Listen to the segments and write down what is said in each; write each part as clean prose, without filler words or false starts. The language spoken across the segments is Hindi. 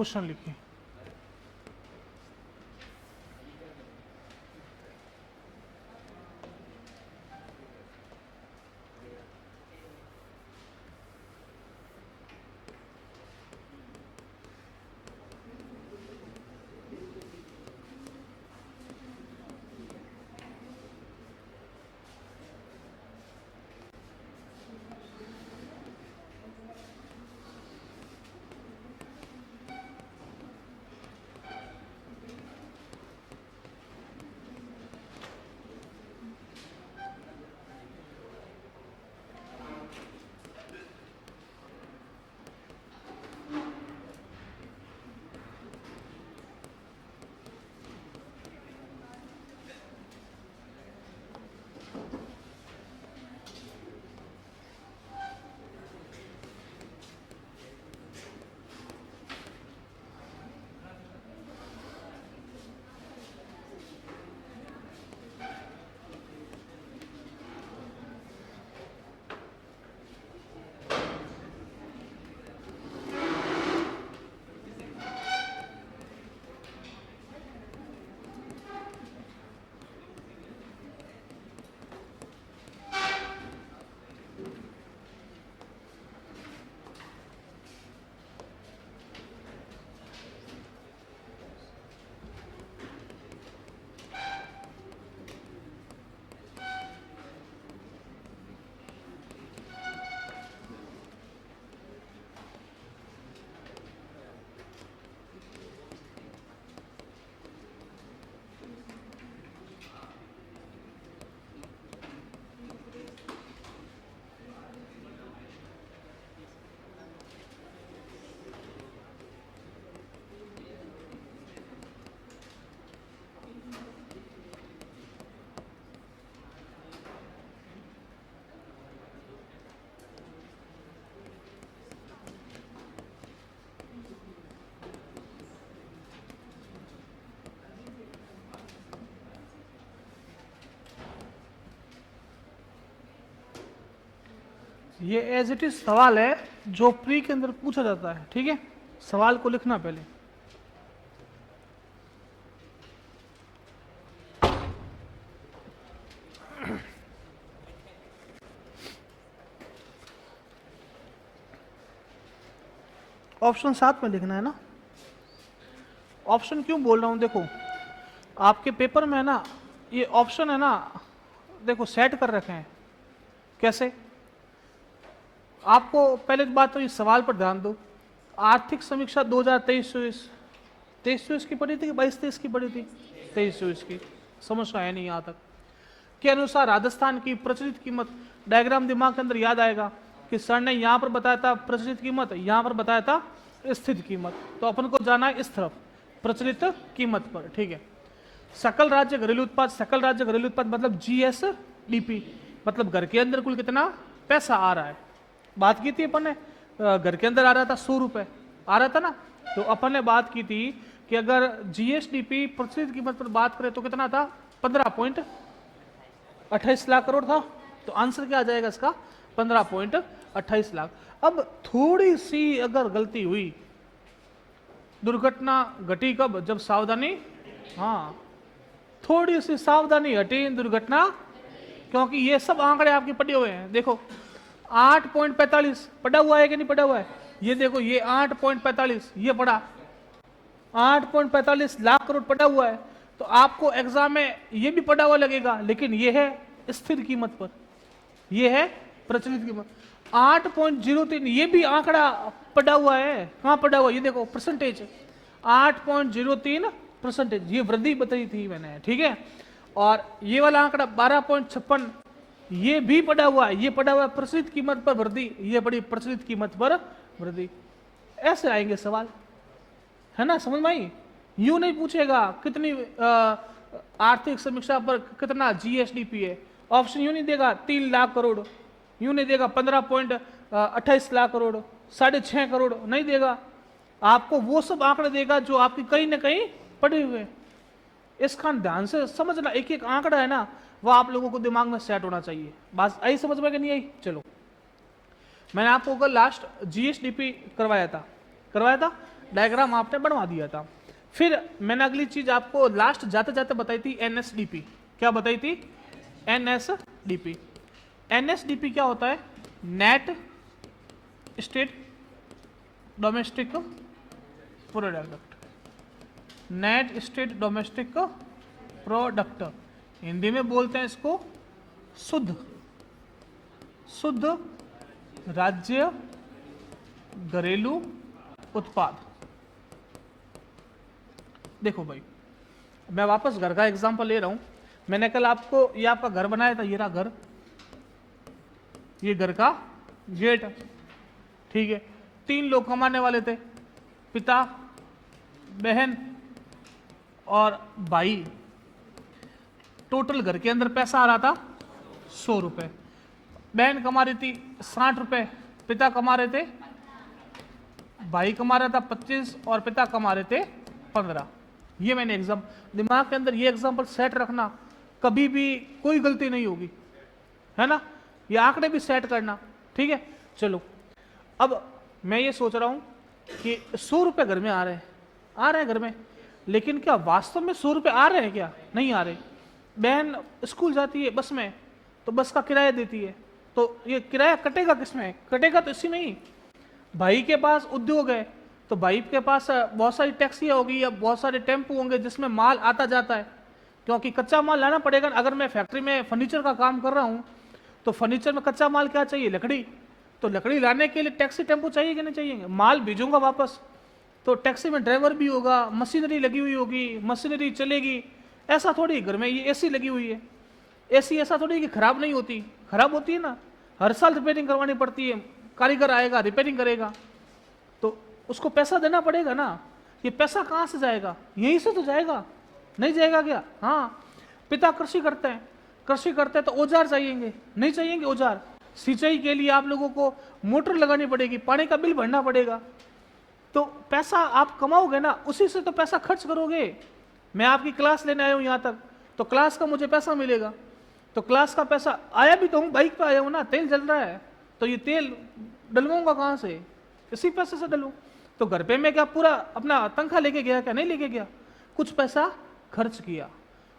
क्वेश्चन लिखिए। ये एज इट इज सवाल है जो प्री के अंदर पूछा जाता है, ठीक है। सवाल को लिखना पहले। ऑप्शन साथ में लिखना है ना। ऑप्शन क्यों बोल रहा हूं, देखो आपके पेपर में है ना, ये ऑप्शन है ना, देखो सेट कर रखे हैं। कैसे? आपको पहले बात तो इस सवाल पर ध्यान दो। आर्थिक समीक्षा 2023-24 की पढ़ी थी कि 22-23 की पढ़ी थी? 23-24 की। समझ है नहीं यहाँ तक। के अनुसार राजस्थान की प्रचलित कीमत, डायग्राम दिमाग के अंदर याद आएगा कि सर ने यहाँ पर बताया था प्रचलित कीमत, यहाँ पर बताया था स्थिर कीमत, तो अपन को जाना है इस तरफ प्रचलित कीमत पर, ठीक है। सकल राज्य घरेलू उत्पाद, सकल राज्य घरेलू उत्पाद मतलब GSDP, मतलब घर के अंदर कुल कितना पैसा आ रहा है। बात की थी अपन ने, घर के अंदर आ रहा था 100 रुपए आ रहा था ना, तो अपन ने बात की थी कि अगर GSDP प्रचलित कीमत पर बात करें तो कितना था? 15.28 लाख करोड़ था। तो आंसर क्या आ जाएगा इसका? 15.28 लाख। अब थोड़ी सी अगर गलती हुई, दुर्घटना घटी कब? जब सावधानी, हाँ थोड़ी सी सावधानी हटी, दुर्घटना, क्योंकि ये सब आंकड़े आपके पढ़े हुए हैं। देखो 8.45 पढ़ा हुआ है कि नहीं पढ़ा हुआ है? ये देखो ये 8.45 ये पढ़ा, 8.45 लाख करोड़ पढ़ा हुआ है। तो आपको एग्जाम में ये भी पढ़ा हुआ लगेगा, लेकिन ये है स्थिर कीमत पर, ये है प्रचलित कीमत। 8.03 ये भी आंकड़ा पढ़ा हुआ है। कहाँ पढ़ा हुआ? ये देखो परसेंटेज 8.03%, ये वृद्धि बताई थी मैंने, ठीक है। और ये वाला आंकड़ा 12.56 ये भी पढ़ा हुआ है, ये पढ़ा हुआ है प्रचलित कीमत पर वृद्धि, ये पड़ी प्रचलित कीमत पर वृद्धि। ऐसे आएंगे सवाल, है ना, समझ में आई? यूं नहीं पूछेगा कितनी आर्थिक समीक्षा पर कितना GSDP है, ऑप्शन यूं नहीं देगा 3 लाख करोड़, यूं नहीं देगा 15.28 लाख करोड़, 6.5 करोड़, नहीं देगा। आपको वो सब आंकड़े देगा जो आपकी कहीं ना कहीं पड़े हुए। इसका ध्यान से समझना, एक एक आंकड़ा है ना, वो आप लोगों को दिमाग में सेट होना चाहिए। बात आई समझ में कि नहीं आई? चलो, मैंने आपको कल लास्ट GSDP करवाया था, डायग्राम आपने बनवा दिया था। फिर मैंने अगली चीज आपको लास्ट जाते जाते बताई थी, एनएसडीपी। क्या बताई थी? एनएसडीपी। एनएसडीपी क्या होता है? Net state domestic product. Net state domestic product, Hindi में बोलते हैं इसको शुद्ध राज्य घरेलू उत्पाद। देखो भाई, मैं वापस घर का एग्जांपल ले रहा हूं। मैंने कल आपको ये आपका घर बनाया था, ये रहा घर, ये घर का गेट, ठीक है। 3 लोग कमाने वाले थे, पिता, बहन और भाई। टोटल घर के अंदर पैसा आ रहा था 100 रुपए। बहन कमा रही थी 60 रुपए, पिता कमा रहे थे, भाई कमा रहा था 25 और पिता कमा रहे थे 15। ये मैंने दिमाग के अंदर ये एग्जांपल सेट रखना, कभी भी कोई गलती नहीं होगी, है ना। ये आंकड़े भी सेट करना, ठीक है। चलो, अब मैं ये सोच रहा हूं कि 100 रुपए घर में आ रहे हैं घर में, लेकिन क्या वास्तव में 100 रुपए आ रहे हैं? क्या नहीं आ रहे। बहन स्कूल जाती है बस में, तो बस का किराया देती है, तो ये किराया कटेगा किसमें? कटेगा तो इसी में ही। भाई के पास उद्योग है, तो भाई के पास बहुत सारी टैक्सियां होगी या बहुत सारे टेम्पो होंगे जिसमें माल आता जाता है, क्योंकि कच्चा माल लाना पड़ेगा। अगर मैं फैक्ट्री में फर्नीचर का काम कर रहा हूँ, तो फर्नीचर में कच्चा माल क्या चाहिए? लकड़ी। तो लकड़ी लाने के लिए टैक्सी टेम्पो चाहिए कि नहीं चाहिए? माल भेजूंगा वापस, तो टैक्सी में ड्राइवर भी होगा, मशीनरी लगी हुई होगी, मशीनरी चलेगी। ऐसा थोड़ी घर में ये एसी लगी हुई है, एसी ऐसा थोड़ी कि खराब नहीं होती, खराब होती है ना, हर साल रिपेयरिंग करवानी पड़ती है। कारीगर आएगा, रिपेयरिंग करेगा, तो उसको पैसा देना पड़ेगा ना। ये पैसा कहाँ से जाएगा? यहीं से तो जाएगा, नहीं जाएगा क्या? हाँ। पिता कृषि करते हैं तो औजार चाहिएंगे, नहीं चाहिएंगे औजार? सिंचाई के लिए आप लोगों को मोटर लगानी पड़ेगी, पानी का बिल भरना पड़ेगा। तो पैसा आप कमाओगे ना, उसी से तो पैसा खर्च करोगे। मैं आपकी क्लास लेने आया हूँ यहाँ तक, तो क्लास का मुझे पैसा मिलेगा, तो क्लास का पैसा आया भी तो हूँ, बाइक पे आया हूँ ना, तेल जल रहा है, तो ये तेल डलवाऊंगा कहाँ से? इसी पैसे से डलूँ। तो घर पे मैं क्या पूरा अपना तनख्वाह लेके गया? क्या नहीं लेके गया, कुछ पैसा खर्च किया।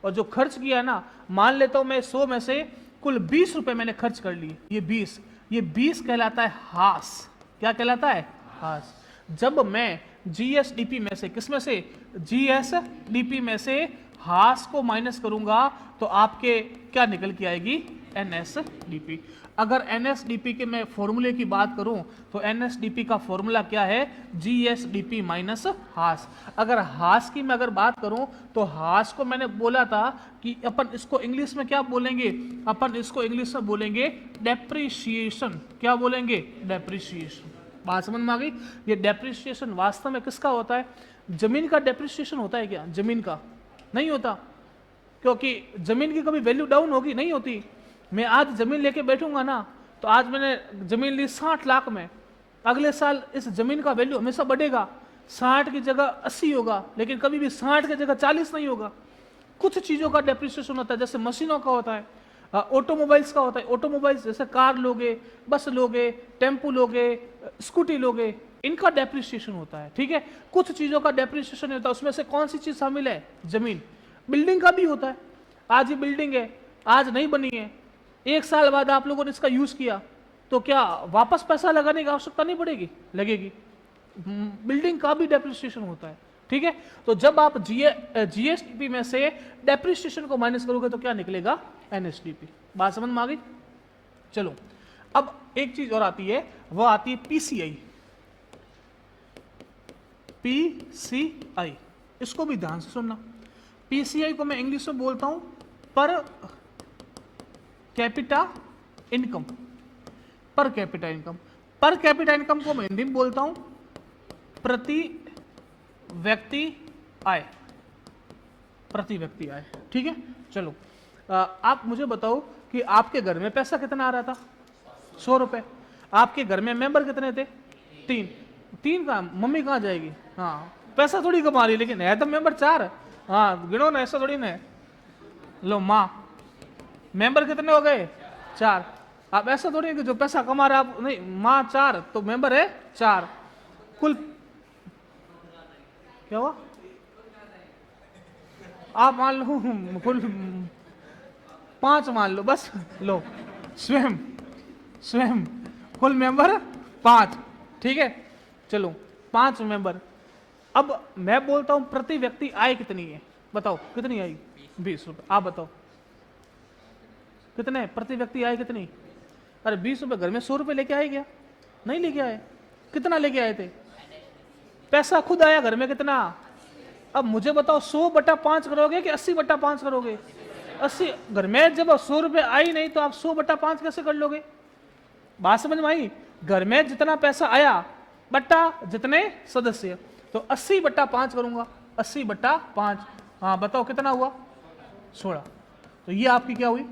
और जो खर्च किया ना, मान लेता हूँ मैं 100 में से कुल 20 रुपए मैंने खर्च कर लिए। ये 20 कहलाता है हास। क्या कहलाता है? हास। जब मैं जीएसडीपी में से, किस में से? जीएसडीपी में से हास को माइनस करूंगा, तो आपके क्या निकल के आएगी? एनएसडीपी। अगर एनएसडीपी के मैं फॉर्मूले की बात करूं, तो एनएसडीपी का फॉर्मूला क्या है? जीएसडीपी माइनस हास। अगर हास की मैं अगर बात करूं, तो हास को मैंने बोला था कि अपन इसको इंग्लिश में क्या बोलेंगे? अपन इसको इंग्लिश में बोलेंगे डेप्रिसिएशन। क्या बोलेंगे? डेप्रिसिएशन। बात समझ में आ गई? ये डेप्रिसिएशन वास्तव में किसका होता है? जमीन का डेप्रिसिएशन होता है क्या? जमीन का नहीं होता, क्योंकि जमीन की कभी वैल्यू डाउन होगी? नहीं होती। मैं आज जमीन लेके बैठूंगा ना, तो आज मैंने जमीन ली 60 लाख में, अगले साल इस जमीन का वैल्यू हमेशा बढ़ेगा, 60 की जगह 80 होगा, लेकिन कभी भी 60 की जगह 40 नहीं होगा। कुछ चीजों का डेप्रिसिएशन होता है, जैसे मशीनों का होता है, ऑटोमोबाइल्स का होता है। ऑटोमोबाइल्स जैसे कार लोगे, बस लोगे, टेम्पो लोगे, स्कूटी लोगे, इनका डेप्रिसिएशन होता है, ठीक है। कुछ चीजों का डेप्रिसिएशन होता है, उसमें से कौन सी चीज शामिल है? जमीन। बिल्डिंग का भी होता है। आज ये बिल्डिंग है, आज नहीं बनी है, 1 साल बाद आप लोगों ने इसका यूज किया, तो क्या वापस पैसा लगाने की आवश्यकता नहीं पड़ेगी? लगेगी। बिल्डिंग का भी डेप्रिसिएशन होता है, ठीक है। तो जब आप जीएसडीपी में से डेप्रिसिएशन को माइनस करोगे, तो क्या निकलेगा? एनएसडीपी। बात समझ में आ गई? चलो, अब एक चीज और आती है, वो आती है पीसीआई। पीसीआई, इसको भी ध्यान से सुनना। पीसीआई को मैं इंग्लिश में बोलता हूं per capita income. Per capita income. Per capita income को मैं हिंदी में बोलता हूं प्रति व्यक्ति आय। प्रति व्यक्ति आय, ठीक है। चलो, आप मुझे बताओ कि आपके घर में पैसा कितना आ रहा था? 100 रुपए। आपके घर में मेंबर कितने थे? 3 कहाँ? मम्मी कहाँ जाएगी? हाँ, पैसा थोड़ी कमा रही, लेकिन है तो मेंबर 4। हाँ, गिनो ना, ऐसा थोड़ी ना। लो माँ, मेंबर कितने हो गए? 4। आप ऐसा थोड़ी है कि जो पैसा कमा रहा है, नहीं, माँ 4 तो मेंबर है 4। कुल क्या हुआ? आप मान लो कुल 5 मान लो, बस लो, स्वयं स्वयं कुल मेंबर 5, ठीक है। चलो 5 मेंबर। अब मैं बोलता हूं प्रति व्यक्ति आय कितनी है, बताओ कितनी आएगी? 20 रुपए। आप बताओ कितने प्रति व्यक्ति आय कितनी? अरे 20 रुपए, घर में 100 रुपए लेके आए क्या? नहीं लेके आए। कितना लेके आए थे? पैसा खुद आया घर में कितना? अब मुझे बताओ 100/5 करोगे कि 80/5 करोगे? 80। घर में जब 100 रुपए आई नहीं तो आप 100/5 कैसे कर लोगे? बात समझ में आई? घर में जितना पैसा आया बट्टा जितने सदस्य, तो 80/5 करूंगा, 80/5। हाँ बताओ कितना हुआ? 16। तो ये आपकी क्या हुई?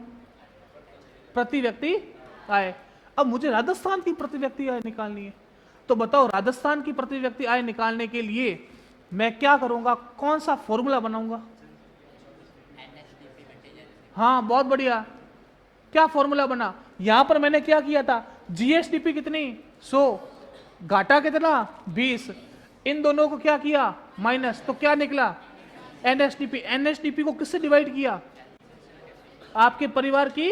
प्रति व्यक्ति आय। अब मुझे राजस्थान की प्रति व्यक्ति आय निकालनी है, तो बताओ राजस्थान की प्रति व्यक्ति आय निकालने के लिए मैं क्या करूंगा? कौन सा फॉर्मूला बनाऊंगा? हाँ बहुत बढ़िया। क्या फॉर्मूला बना? यहां पर मैंने क्या किया था? जीएसडीपी कितनी? 100, घाटा कितना? 20। इन दोनों को क्या किया? माइनस, तो क्या निकला? एनएसडीपी। एनएसडीपी को किससे डिवाइड किया? आपके परिवार की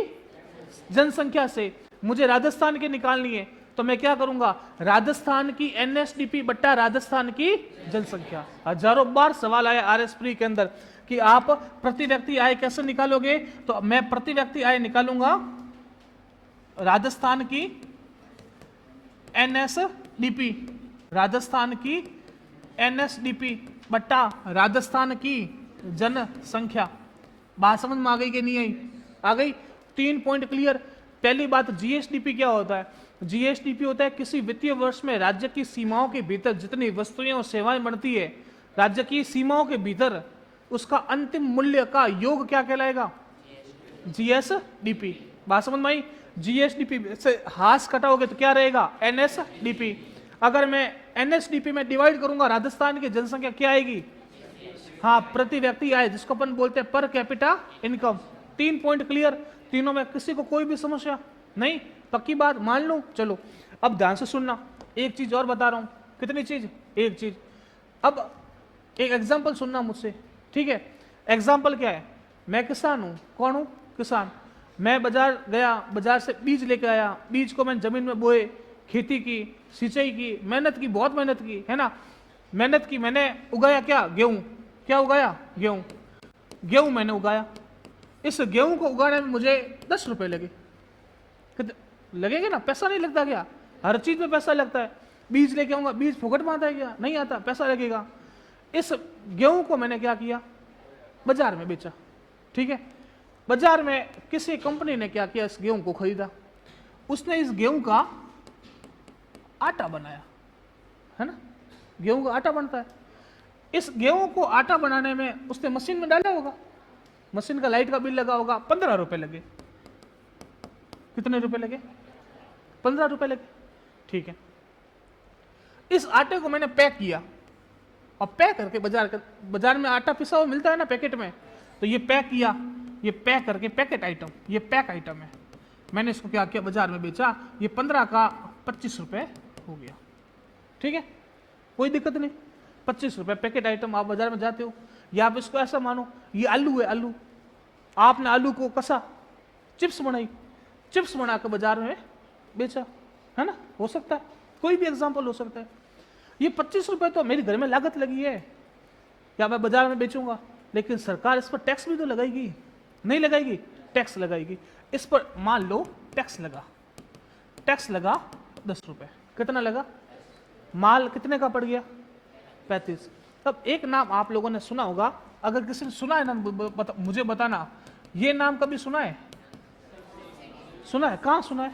जनसंख्या से। मुझे राजस्थान की निकालनी है, तो मैं क्या करूंगा? राजस्थान की एनएसडीपी बट्टा राजस्थान की जनसंख्या। हजारों बार सवाल आया आरएस प्री के अंदर कि आप प्रति व्यक्ति आय कैसे निकालोगे, तो मैं प्रति व्यक्ति आय निकालूंगा राजस्थान की एनएसडीपी, राजस्थान की एनएसडीपी बट्टा राजस्थान की जनसंख्या। बात समझ में आ गई कि नहीं आई? आ गई। 3 पॉइंट क्लियर। पहली बात, जीएसडीपी क्या होता है? जीएसडीपी होता है किसी वित्तीय वर्ष में राज्य की सीमाओं के भीतर जितनी वस्तुएं और सेवाएं बनती है, राज्य की सीमाओं के भीतर, उसका अंतिम मूल्य का योग क्या कहलाएगा? जीएसडीपी। बात समझ में आई? जीएसडीपी से हास कटाओगे तो क्या रहेगा? एनएसडीपी। अगर मैं एनएसडीपी में डिवाइड करूंगा राजस्थान की जनसंख्या, क्या आएगी? हाँ प्रति व्यक्ति आय, जिसको अपन बोलते हैं per capita income. 3 point clear. तीनों में किसी को कोई भी समस्या नहीं? पक्की बात मान लो। चलो अब ध्यान से सुनना, एक चीज और बता रहा हूं। कितनी चीज? एक चीज। अब एक एग्जाम्पल सुनना मुझसे, ठीक है? एग्जाम्पल क्या है? मैं किसान हूं। कौन हूं? किसान। मैं बाजार गया, बाजार से बीज लेके आया, बीज को मैंने जमीन में बोए, खेती की, सिंचाई की, मेहनत की, बहुत मेहनत की, है ना? मेहनत की, मैंने उगाया क्या? गेहूं। क्या उगाया? गेहूं। गेहूं मैंने उगाया। इस गेहूं को उगाने में मुझे 10 रुपए लगे। लगेगा ना? पैसा नहीं लगता क्या? हर चीज में पैसा लगता है। बीज लेके आऊंगा, बीज फुकट में आता है क्या? नहीं आता, पैसा लगेगा। इस गेहूं को मैंने क्या किया? बाजार में बेचा, ठीक है? बाजार में किसी कंपनी ने क्या किया? इस गेहूं को खरीदा, उसने इस गेहूं का आटा बनाया, है ना? गेहूं का आटा बनता है। इस गेहूं को आटा बनाने में उसने मशीन में डाला होगा, मशीन का लाइट का बिल लगा होगा, 15 रुपए लगे। कितने रुपए लगे? 15 रुपए लगे, ठीक है। इस आटे को मैंने पैक किया और पैक करके बाजार में आटा पिसा हुआ मिलता है ना पैकेट में, तो ये पैक किया, ये पैक करके पैकेट आइटम, ये पैक आइटम है। मैंने इसको क्या किया? बाजार में बेचा। ये 15 का 25 रुपए हो गया, ठीक है? कोई दिक्कत नहीं। 25 रुपए पैकेट आइटम। आप बाजार में जाते हो, या आप इसको ऐसा मानो ये आलू है, आलू, आपने आलू को कसा, चिप्स बनाई, चिप्स बनाकर बाजार में बेचा, है ना? हो सकता है, कोई भी एग्जांपल हो सकता है। ये 25 रुपए तो मेरे घर में लागत लगी है, या मैं बाजार में बेचूंगा, लेकिन सरकार इस पर टैक्स भी तो लगाएगी, नहीं लगाएगी? टैक्स लगाएगी। इस पर मान लो टैक्स लगा, टैक्स लगा 10 रुपए। कितना लगा? माल कितने का पड़ गया? 35। तब एक नाम आप लोगों ने सुना होगा, अगर किसी ने सुना है ना मुझे बताना, ये नाम कभी सुना है? सुना है? कहां सुना है?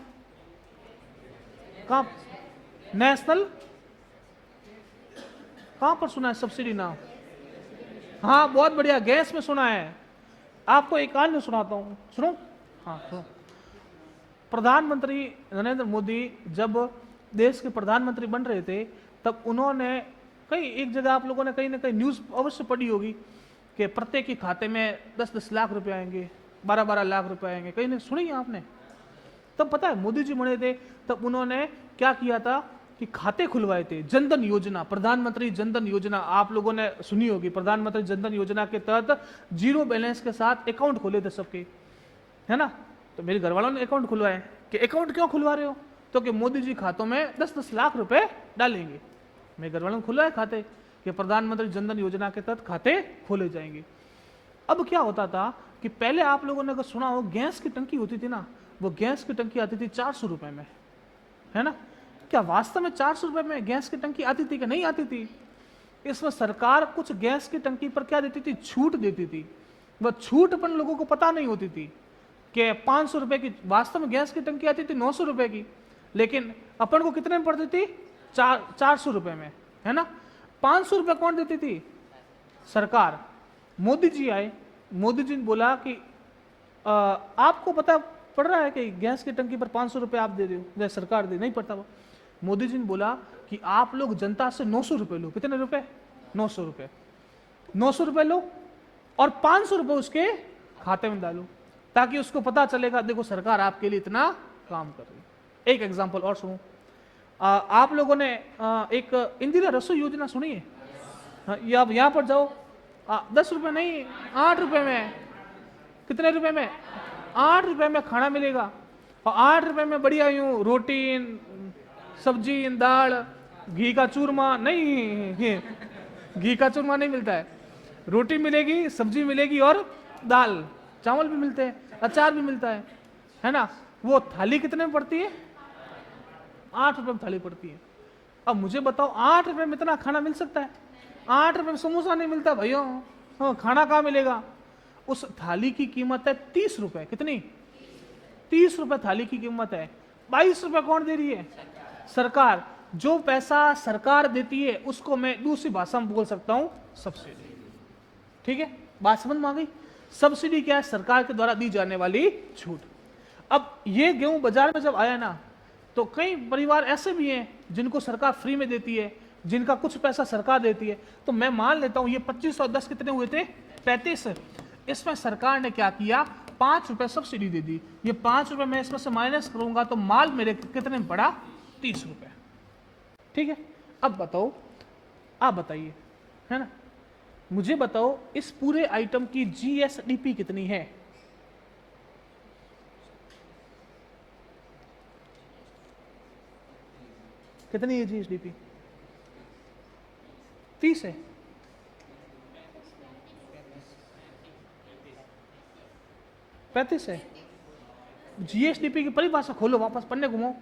कहां? नेशनल, कहां पर सुना है सब्सिडी नाम? हाँ बहुत बढ़िया, गैस में सुना है। आपको एक कहानी सुनाता हूं, सुनो। हाँ सुनो। प्रधानमंत्री नरेंद्र मोदी जब देश के प्रधानमंत्री बन रहे थे, तब उन्होंने कई, एक जगह आप लोगों ने कहीं ना कहीं न्यूज अवश्य पढ़ी होगी कि प्रत्येक के खाते में 10-10 लाख रुपए आएंगे, 12-12 लाख रुपए आएंगे। कहीं नहीं सुनी है आपने? तब पता है मोदी जी बने थे, तब उन्होंने क्या किया था? कि खाते खुलवाए थे, जनधन योजना, प्रधानमंत्री जनधन योजना आप लोगों ने सुनी होगी। प्रधानमंत्री जनधन योजना के तहत जीरो बैलेंस के साथ अकाउंट खोले थे सबके, है ना। तो मेरे घर वालों ने अकाउंट खुलवाए कि अकाउंट क्यों खुलवा रहे हो, तो कि मोदी जी खातों में 10-10 लाख रुपए डालेंगे। मेरे घर वालों ने खुलवाए खाते कि प्रधानमंत्री जनधन योजना के तहत खाते खोले जाएंगे। अब क्या होता था कि पहले आप लोगों ने अगर सुना हो, गैस की टंकी होती थी ना, वो गैस की टंकी आती थी 400 रुपए में, है ना। क्या वास्तव में 400 रुपए में गैस की टंकी आती थी कि नहीं आती थी? इसमें सरकार कुछ गैस की टंकी पर क्या देती थी, छूट देती थी। वह छूट अपन लोगों को पता नहीं होती थी कि 500 रुपए की वास्तव में गैस की टंकी आती थी 900 रुपए की, लेकिन अपन को कितने में पड़ती थी, 400 रुपए में, है ना। 500 रुपए कौन देती थी, सरकार। मोदी जी आए, मोदी जी ने बोला कि आपको पता पड़ रहा है कि गैस की टंकी पर 500 रुपए आप दे रहे हो, जैसे सरकार दे, नहीं पड़ता। वो मोदी जी ने बोला कि आप लोग जनता से 900 रुपए लो। कितने रुपए, 900 रुपए। 900 रुपए लो और 500 रुपए उसके खाते में डालो, ताकि उसको पता चलेगा देखो सरकार आपके लिए इतना काम कर रही है। एक एग्जांपल और सुनो, आप लोगों ने एक इंदिरा रसोई योजना सुनी है? आप यहाँ पर जाओ, 10 रुपए नहीं, 8 रुपए में, कितने रुपए में, 8 रुपए में खाना मिलेगा। और 8 रुपए में बढ़िया यूं रोटी, सब्जी, दाल, घी का चूरमा नहीं, घी का चूरमा नहीं मिलता है, रोटी मिलेगी, सब्जी मिलेगी और दाल चावल भी मिलते हैं, अचार भी मिलता है ना। वो थाली कितने में पड़ती है, 8 रुपए में थाली पड़ती है। अब मुझे बताओ 8 रुपए में इतना खाना मिल सकता है? 8 रुपए में समोसा नहीं मिलता भैया, हाँ, खाना कहाँ मिलेगा? उस थाली की कीमत है 30 रुपए। कितनी, 30 रुपए थाली की कीमत है। 22 रुपए कौन दे रही है, सरकार। जो पैसा सरकार देती है उसको मैं दूसरी भाषा में बोल सकता हूं सब्सिडी। ठीक है, बात समझ में आ गई? सब्सिडी क्या है, सरकार के द्वारा दी जाने वाली छूट। अब ये गेहूं बाजार में जब आया ना, तो कई परिवार ऐसे भी हैं जिनको सरकार फ्री में देती है, जिनका कुछ पैसा सरकार देती है। तो मैं मान लेता हूं ये 25 और 10 कितने हुए थे, 35। इसमें सरकार ने क्या किया, 5 रुपए सब्सिडी दे दी। ये 5 रुपए मैं इसमें से माइनस करूंगा तो माल मेरे कितने में पड़ा, 30 रुपए। ठीक है, अब बताओ, आप बताइए, है ना, मुझे बताओ इस पूरे आइटम की जीएसडीपी कितनी है? कितनी है जीएसडीपी? 30 है। पैंतीस है। जीएसडीपी की परिभाषा खोलो, वापस पन्ने घुमाओ,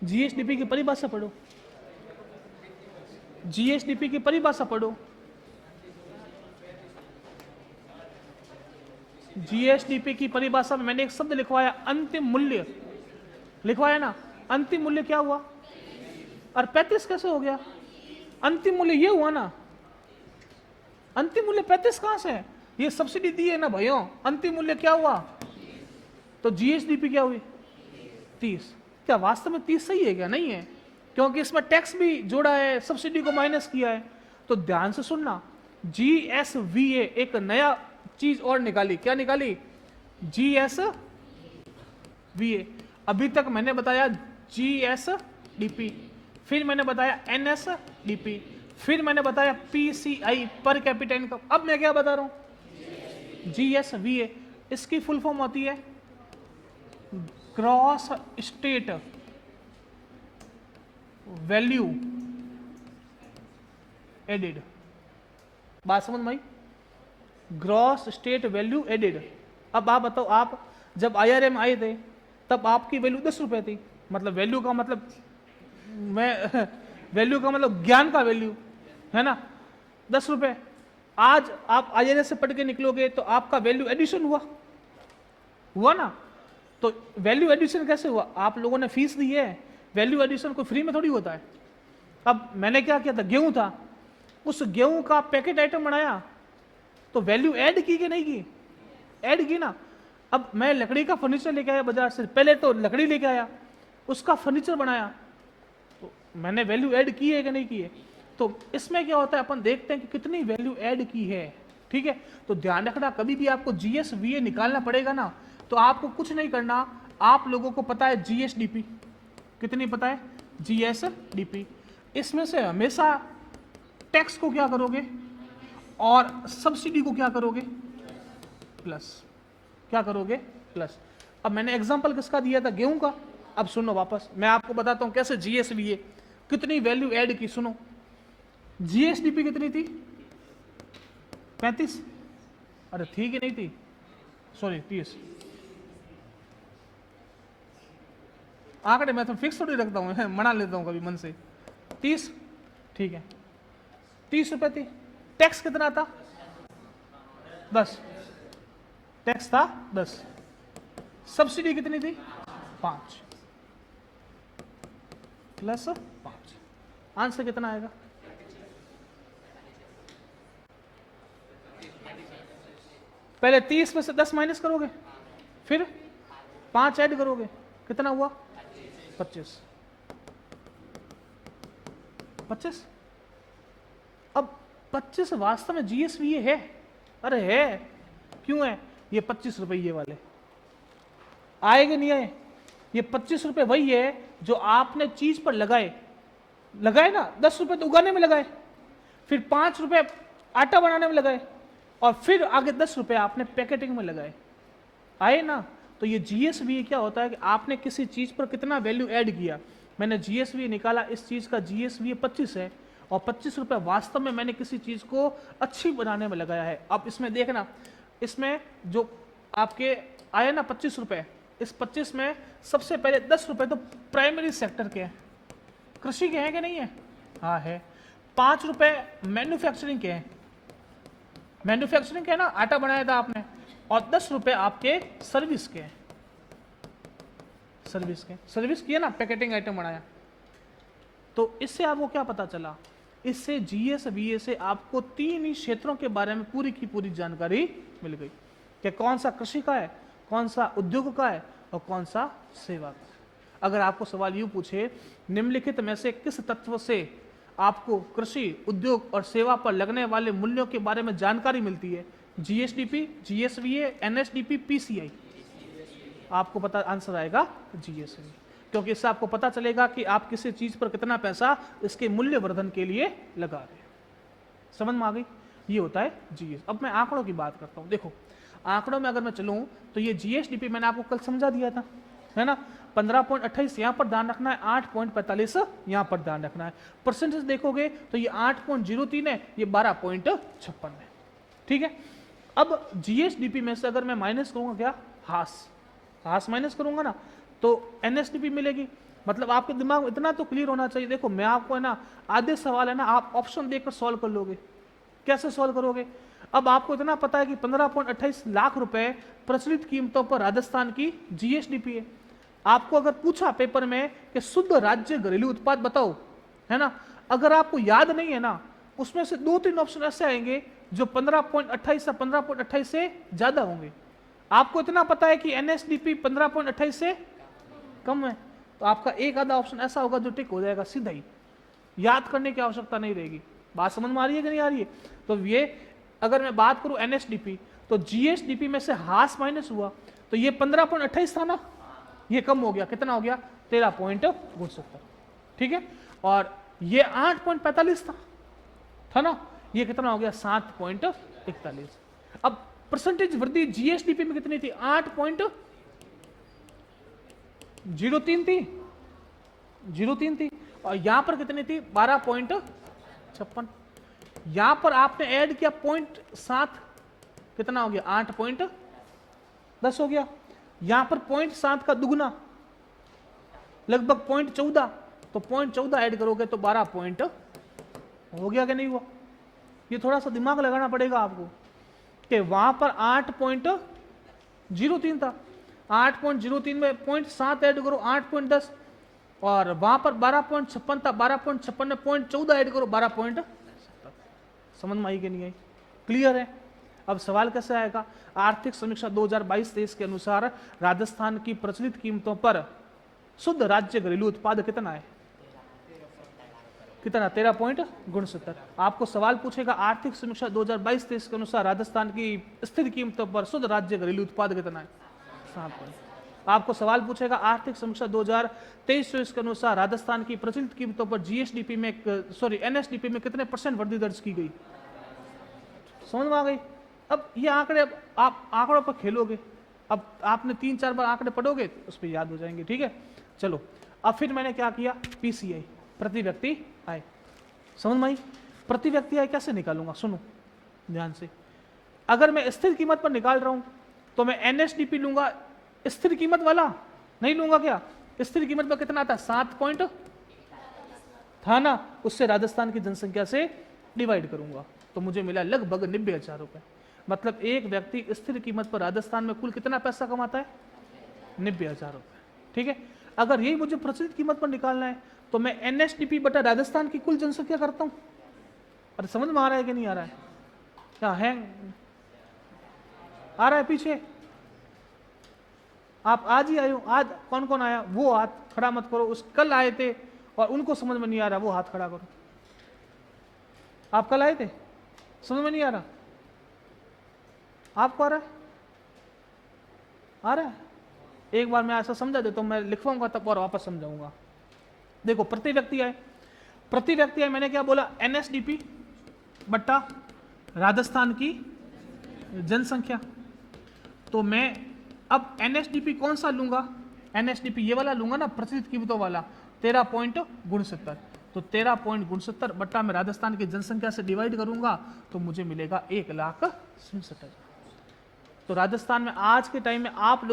जीएसडीपी की परिभाषा पढ़ो, जीएसडीपी की परिभाषा पढ़ो। जीएसडीपी की परिभाषा में मैंने एक शब्द लिखवाया, अंतिम मूल्य लिखवाया ना। अंतिम मूल्य क्या हुआ, और 35 कैसे हो गया? अंतिम मूल्य ये हुआ ना, अंतिम मूल्य 35 कहां से है? ये सब्सिडी दी है ना भाइयों, अंतिम मूल्य क्या हुआ? तो जीएसडीपी क्या हुई, 30। क्या वास्तव में 30 सही है क्या? नहीं है, क्योंकि इसमें टैक्स भी जोड़ा है, सब्सिडी को माइनस किया है। तो ध्यान से सुनना, जीएसवीए एक नया चीज और निकाली। क्या निकाली? जीएसवीए। अभी तक मैंने बताया जीएसडीपी, फिर मैंने बताया एनएसडीपी, फिर मैंने बताया पीसीआई, पर कैपिटा इनकम। अब मैं क्या बता रहा हूं, जीएसवीए। इसकी फुल फॉर्म होती है ग्रॉस स्टेट वैल्यू एडेड। बात समझ में आई? Gross state value added. अब आप बताओ, आप जब आईआरए में आए थे तब आपकी वैल्यू 10 रुपए थी। मतलब वैल्यू का मतलब वैल्यू का मतलब ज्ञान का वैल्यू, है ना, 10 रुपए। आज आप आईआरए से पढ़ के निकलोगे तो आपका वैल्यू एडिशन हुआ ना। तो वैल्यू एडिशन कैसे हुआ? आप लोगों ने फीस दी है, वैल्यू एडिशन कोई फ्री में थोड़ी होता है। अब मैंने क्या किया था, गेहूं था, उस गेहूं का पैकेट आइटम बनाया, तो वैल्यू ऐड की कि नहीं की? ऐड की ना। अब मैं लकड़ी का फर्नीचर लेके आया बाजार से, पहले तो लकड़ी लेके आया, उसका फर्नीचर बनाया, तो मैंने वैल्यू ऐड की है कि नहीं की है? तो इसमें क्या होता है, अपन देखते हैं कि कितनी वैल्यू ऐड की है। ठीक है, तो ध्यान रखना, कभी भी आपको जीएसवीए निकालना पड़ेगा ना, तो आपको कुछ नहीं करना। आप लोगों को पता है जीएसडीपी कितनी, पता है जीएसडीपी। इसमें से हमेशा टैक्स को क्या करोगे और सब्सिडी को क्या करोगे, प्लस। क्या करोगे, प्लस। अब मैंने एग्जांपल किसका दिया था, गेहूं का। अब सुनो वापस, मैं आपको बताता हूं कैसे जीएसवीए कितनी वैल्यू ऐड की। सुनो, जीएसडीपी कितनी थी, 35। अरे ठीक है, नहीं थी, सॉरी 30। आंकड़े मैं तो फिक्स थोड़ी रखता हूँ, मना लेता हूँ कभी मन से। 30, ठीक है, 30 रुपए थी। टैक्स कितना था, 10। टैक्स था 10। सब्सिडी कितनी थी, 5 प्लस 5। आंसर कितना आएगा, पहले 30 में से 10 माइनस करोगे, फिर 5 ऐड करोगे, कितना हुआ, 25। 25। अब 25 वास्तव में जीएसवी है, अरे है, क्यों है, ये 25 रुपए ये वाले आएंगे, नहीं आए। ये 25 रुपए वही है जो आपने चीज पर लगाए ना। 10 रुपए तो उगाने में लगाए, फिर 5 रुपए आटा बनाने में लगाए, और फिर आगे 10 रुपए आपने पैकेटिंग में लगाए, आए ना। तो ये जीएसवी क्या होता है कि आपने किसी चीज पर कितना वैल्यू ऐड किया। मैंने जीएसवी निकाला, इस चीज का जीएसवी 25 है, और 25 रुपए वास्तव में मैंने किसी चीज को अच्छी बनाने में लगाया है। अब इसमें देखना, इसमें जो आपके आए ना 25 रुपए, इस 25 में सबसे पहले 10 रुपए तो प्राइमरी सेक्टर के हैं, कृषि के हैं कि नहीं है, हाँ है। 5 रुपए मैन्युफैक्चरिंग के हैं, मैन्युफैक्चरिंग के है ना, आटा बनाया था आपने, और 10 रुपए आपके सर्विस के हैं, सर्विस की है ना, पैकेटिंग आइटम बनाया। तो इससे आपको क्या पता चला, इससे जीएसवीए से आपको 3 ही क्षेत्रों के बारे में पूरी की पूरी जानकारी मिल गई कि कौन सा कृषि का है, कौन सा उद्योग का है, और कौन सा सेवा का है। अगर आपको सवाल यूं पूछे, निम्नलिखित में से किस तत्व से आपको कृषि, उद्योग और सेवा पर लगने वाले मूल्यों के बारे में जानकारी मिलती है, जीएसडीपी, जीएसवीए, एनएसडीपी, पीसीआई, आपको पता आंसर आएगा जीएसवी, क्योंकि इससे आपको पता चलेगा कि आप किसी चीज पर कितना पैसा इसके मूल्य वर्धन के लिए लगा रहे हैं। समझ में आ गई, ये होता है जीएस। अब मैं आंकड़ों की बात करता हूं। देखो, आंकड़ों में अगर मैं चलूं तो ये जीएसडीपी मैंने आपको कल समझा दिया था, है ना। 15.28 यहां पर ध्यान रखना है, 8.45 यहां पर ध्यान रखना है। परसेंटेज देखोगे तो ये 8.03 है, ये 12.56 है, ठीक है। अब जीएसडीपी में से अगर मैं माइनस करूंगा, क्या, हास माइनस करूंगा ना, तो एनएसडीपी मिलेगी। मतलब आपके दिमाग में इतना तो क्लियर होना चाहिए। देखो, मैं आपको है ना, आधे सवाल है ना, आप ऑप्शन देकर सॉल्व कर लोगे। कैसे सॉल्व करोगे, अब आपको इतना पता है कि 15.28 लाख रुपए प्रचलित कीमतों पर राजस्थान की जीएसडीपी है। आपको अगर पूछा पेपर में कि शुद्ध राज्य घरेलू उत्पाद बताओ, है ना, अगर आपको याद नहीं है ना, उसमें से 2-3 ऑप्शन ऐसे आएंगे जो 15.28 या 15.28 से ज्यादा होंगे। आपको इतना पता है कि एनएसडीपी 15.28 से कम है, तो आपका एक आधा ऑप्शन ऐसा होगा जो टिक हो जाएगा सीधा ही, याद करने की आवश्यकता नहीं रहेगी। बात समझ में आ रही है कि नहीं आ रही है। तो ये अगर मैं बात करूं एनएसडीपी, तो जीएसडीपी में से हास माइनस हुआ, तो ये 15.28 था ना, ये कम हो गया, कितना हो गया, 13.69, ठीक है। और ये 8.45 था ना, ये कितना हो गया, 7.41। अब परसेंटेज वृद्धि जीएसडीपी में कितनी थी, 8.03 थी, और यहां पर कितनी थी, 12.56। यहां पर आपने ऐड किया 0.7, कितना हो गया, 8.10 हो गया। यहां पर 0.7 का दुगना, लगभग 0.14, तो 0.14 ऐड करोगे तो 12 पॉइंट हो गया कि नहीं हुआ। ये थोड़ा सा दिमाग लगाना पड़ेगा आपको कि वहां पर 8.03 था, 8.03 में 0.7 ऐड करो 8.10, और वहां पर 12.56 था, 12.56 में 0.14 ऐड करो 12.70। समझ में आई कि नहीं आई, क्लियर है। अब सवाल कैसे आएगा, आर्थिक समीक्षा 2022-23 के अनुसार राजस्थान की प्रचलित कीमतों पर शुद्ध राज्य घरेलू उत्पाद कितना है, कितना, 13.69। आपको सवाल पूछेगा आर्थिक समीक्षा 2022-23 के अनुसार राजस्थान की स्थिर कीमतों पर शुद्ध राज्य घरेलू उत्पाद कितना है, 7। आपको सवाल पूछेगा आर्थिक समीक्षा 2023-24 के अनुसार राजस्थान की प्रचलित कीमतों पर जीएसडीपी में एनएसडीपी में कितने % वृद्धि दर्ज की गई? समझ में आ गई? अब ये आंकड़े, अब आप आंकड़ों पर खेलोगे, अब आपने 3-4 बार आंकड़े पढ़ोगे तो उस पर याद हो जाएंगे। ठीक है, चलो अब फिर मैंने क्या किया, पीसीआई प्रति व्यक्ति आय, समझ में आई? प्रति व्यक्ति आय कैसे निकालूंगा, सुनो ध्यान से। अगर मैं स्थिर कीमत पर निकाल रहा हूं तो मैं एनएसडीपी लूंगा, स्थिर कीमत वाला नहीं लूंगा। क्या स्थिर कीमत पर कितना आता है? 7 पॉइंट था ना, उससे राजस्थान की जनसंख्या से डिवाइड करूंगा तो मुझे मिला लगभग 90,000 रुपए। मतलब एक व्यक्ति स्थिर कीमत पर राजस्थान में कुल कितना पैसा कमाता है? 90,000 रुपए। ठीक है, अगर यही मुझे प्रचलित कीमत पर निकालना है तो मैं एनएसडीपी बटा राजस्थान की कुल जनसंख्या करता हूं। अरे समझ में आ रहा है कि नहीं आ रहा है? क्या है, आ रहा है पीछे? आप आज ही आए हो, आज कौन कौन आया वो हाथ खड़ा मत करो, उस कल आए थे और उनको समझ में नहीं आ रहा वो हाथ खड़ा करो। आप कल आए थे, समझ में नहीं आ रहा? आपको आ रहा है? आ रहा है? एक बार मैं ऐसा समझा देता हूं, मैं लिखवाऊंगा तब और वापस समझाऊंगा। देखो प्रति व्यक्ति आए, प्रति व्यक्ति आए मैंने क्या बोला? एनएसडीपी बट्टा राजस्थान की जनसंख्या। तो मैं अब एनएसडीपी कौन सा लूंगा? एनएसडीपी ये वाला लूंगा ना, प्रचलित कीमतों वाला, 13.69। तो 13.69 बट्टा में राजस्थान की जनसंख्या से डिवाइड करूंगा तो मुझे मिलेगा 1,67,000। तो राजस्थान में आज के टाइम में आप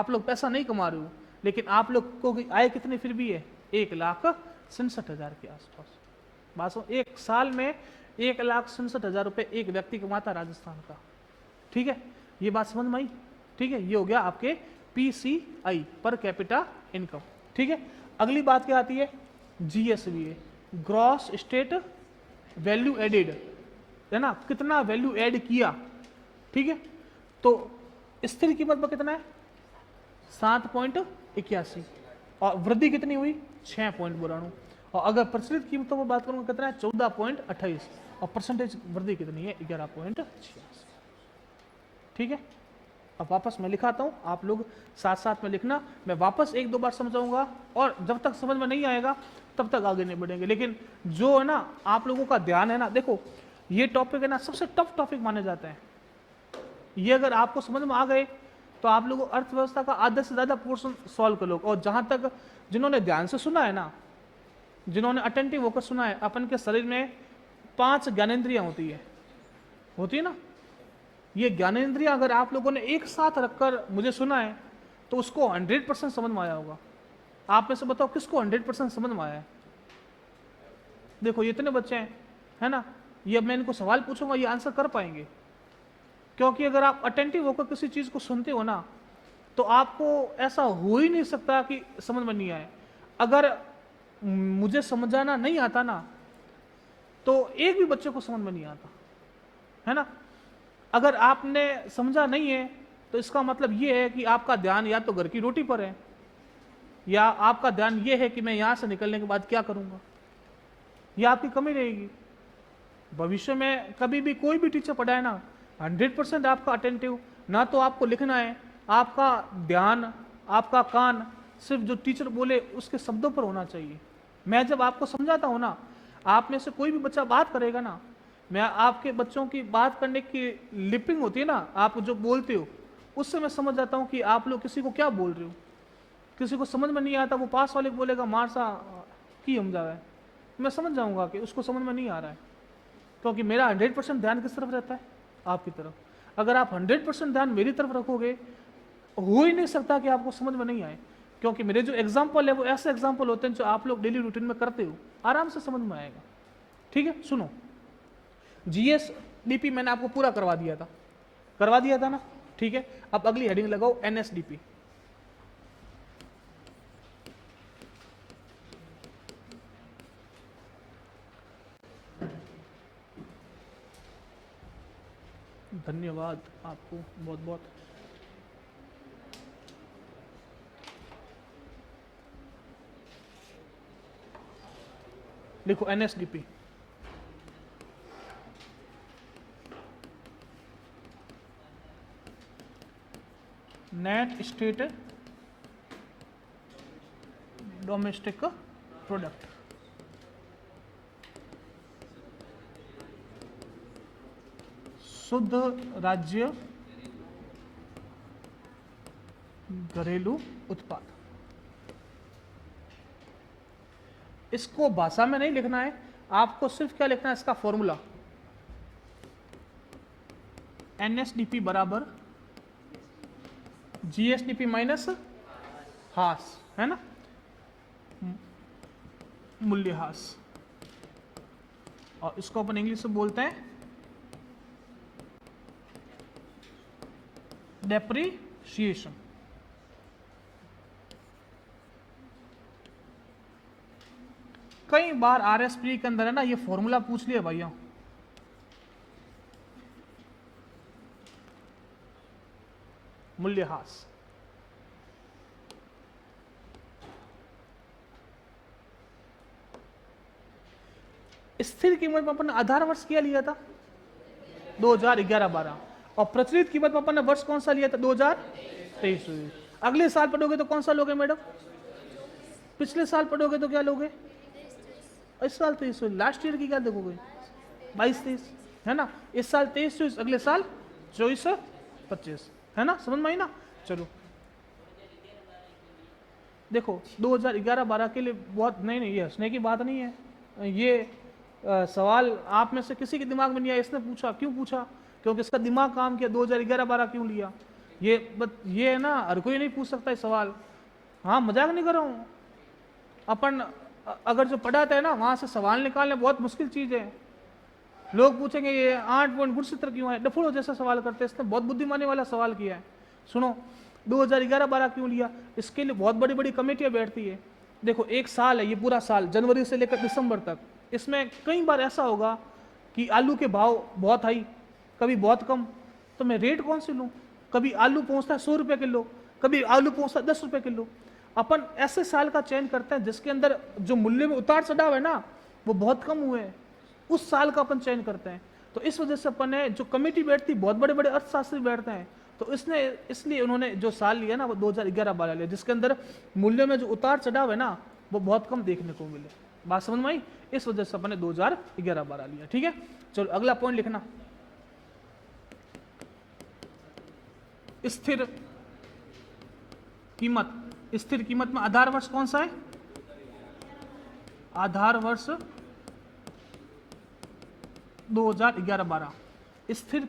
लोग पैसा नहीं कमा रहे हो, लेकिन आप लोग को आय कितनी फिर भी है? 1,67,000 के आसपास। बात, एक साल में 1,67,000 रुपए एक व्यक्ति कमाता राजस्थान का। ठीक है, ये बात समझ में आई? ठीक है, ये हो गया आपके पीसीआई, पर कैपिटा इनकम। ठीक है, अगली बात क्या आती है? जीएसवीए, ग्रॉस स्टेट वैल्यू एडेड, है ना, कितना वैल्यू ऐड किया। ठीक है, तो स्थिर कीमत पर कितना है? 7.81 और वृद्धि कितनी हुई? 6.92। और अगर प्रचलित कीमतों पर बात करूंगा कितना है? 14.28 और परसेंटेज वृद्धि कितनी है? 11.86। ठीक है, अब वापस मैं लिखाता हूं, आप लोग साथ साथ में लिखना। मैं वापस 1-2 बार समझाऊंगा और जब तक समझ में नहीं आएगा तब तक आगे नहीं बढ़ेंगे। लेकिन जो है ना आप लोगों का ध्यान है ना, देखो ये टॉपिक है ना सबसे टफ टॉपिक माने जाते हैं। ये अगर आपको समझ में आ गए तो आप लोगों अर्थव्यवस्था का आधा से ज्यादा पोर्शन सॉल्व कर लोगे। और जहां तक जिन्होंने ध्यान से सुना है ना, जिन्होंने अटेंटिव होकर सुना है, अपन के शरीर में 5 ज्ञानेंद्रियां होती है ना। ये ज्ञानेंद्रियां अगर आप लोगों ने एक साथ रखकर मुझे सुना है तो उसको 100% समझ में आया होगा। आप में से बताओ किसको 100% समझ में आया है? देखो ये इतने बच्चे हैं, है ना, ये मैं इनको सवाल पूछूंगा ये आंसर कर पाएंगे, क्योंकि अगर आप अटेंटिव होकर किसी चीज को सुनते हो ना तो आपको ऐसा हो ही नहीं सकता कि समझ में नहीं आए। अगर मुझे समझाना नहीं आता ना तो एक भी बच्चे को समझ में नहीं आता, है ना। अगर आपने समझा नहीं है तो इसका मतलब ये है कि आपका ध्यान या तो घर की रोटी पर है, या आपका ध्यान ये है कि मैं यहां से निकलने के बाद क्या करूंगा। यह आपकी कमी रहेगी। भविष्य में कभी भी कोई भी टीचर पढ़ाए ना, 100% आपका अटेंटिव, ना तो आपको लिखना है, आपका ध्यान, आपका कान सिर्फ जो टीचर बोले उसके शब्दों पर होना चाहिए। मैं जब आपको समझाता हूं ना, आप में से कोई भी बच्चा बात करेगा ना, मैं आपके बच्चों की बात करने की लिपिंग होती है ना, आप जो बोलते हो उससे मैं समझ जाता हूं कि आप लोग किसी को क्या बोल रहे हो। किसी को समझ में नहीं आता, वो पास वाले को बोलेगा मार सा की हम जावे, मैं समझ जाऊंगा कि उसको समझ में नहीं आ रहा है, क्योंकि मेरा 100% ध्यान किस तरफ रहता है? आपकी तरफ। अगर आप 100% ध्यान मेरी तरफ रखोगे, हो ही नहीं सकता कि आपको समझ में नहीं आए, क्योंकि मेरे जो एग्जाम्पल है वो ऐसे एग्जाम्पल होते हैं जो आप लोग डेली रूटीन में करते हो, आराम से समझ में आएगा। ठीक है, सुनो, जीएसडीपी मैंने आपको पूरा करवा दिया था ना। ठीक है, अब अगली हेडिंग लगाओ एनएसडीपी। धन्यवाद आपको बहुत बहुत। लिखो NSDP. Net state domestic product. शुद्ध राज्य घरेलू उत्पाद। इसको भाषा में नहीं लिखना है, आपको सिर्फ क्या लिखना है, इसका फॉर्मूला एनएसडीपी बराबर जीएसडीपी माइनस हास, है ना, मूल्यह्रास। और इसको अपन इंग्लिश में बोलते हैं डेप्रिसिएशन। कई बार आरएसपी के अंदर है ना ये फॉर्मूला पूछ लिया भैया, मूल्यह्रास। स्थिर कीमत में अपन ने आधार वर्ष क्या लिया था 2011-12, और प्रचलित कीमत में अपन ने वर्ष कौन सा लिया था 2023। अगले साल पढ़ोगे तो कौन सा लोगे मैडम, पिछले साल पढ़ोगे तो क्या लोगे, इस साल 23, लास्ट ईयर की क्या देखोगे 22-23, है ना, इस साल 23-24, अगले साल 24-25, है ना, समझ में आई ना। चलो देखो 2011-12 के लिए बहुत नहीं ये हंसने की बात नहीं है, ये सवाल आप में से किसी के दिमाग में नहीं आया, इसने पूछा, क्यों पूछा, क्योंकि इसका दिमाग काम किया 2011-12 क्यों लिया, ये है ना, हर कोई नहीं पूछ सकता है सवाल। हाँ मजाक नहीं कर रहा हूँ, अपन अगर जो पढ़ाते हैं ना वहां से सवाल निकालने बहुत मुश्किल चीज है। लोग पूछेंगे ये 8 पॉइंट गुणसूत्र क्यों है, डफड़ो जैसा सवाल करते हैं, इसने बहुत बुद्धिमानी वाला सवाल किया है। सुनो 2011-12 क्यों लिया, इसके लिए बहुत बड़ी बड़ी कमेटियां बैठती है। देखो एक साल है, ये पूरा साल जनवरी से लेकर दिसंबर तक, इसमें कई बार ऐसा होगा कि आलू के भाव बहुत हाई, कभी बहुत कम, तो मैं रेट कौन से लूँ, कभी आलू पहुँचता है 100 रुपये किलो, कभी आलू पहुँचता है 10 रुपये किलो। अपन ऐसे साल का चयन करते हैं जिसके अंदर जो मूल्य में उतार चढ़ाव है ना वो बहुत कम हुए हैं, उस साल का अपन चयन करते हैं। तो इस वजह से अपन ने जो कमेटी बैठती, बहुत बड़े बड़े अर्थशास्त्री बैठते हैं, तो इसलिए उन्होंने जो साल लिया ना वो 2011-12 लिया, जिसके अंदर मूल्य में जो उतार चढ़ाव है ना वो बहुत कम देखने को मिले। बात समझ में आई, इस वजह से अपन ने 2011-12 लिया। ठीक है, चलो अगला पॉइंट लिखना, स्थिर कीमत। स्थिर कीमत में आधार वर्ष कौन सा है, आधार वर्ष 2011-12। स्थिर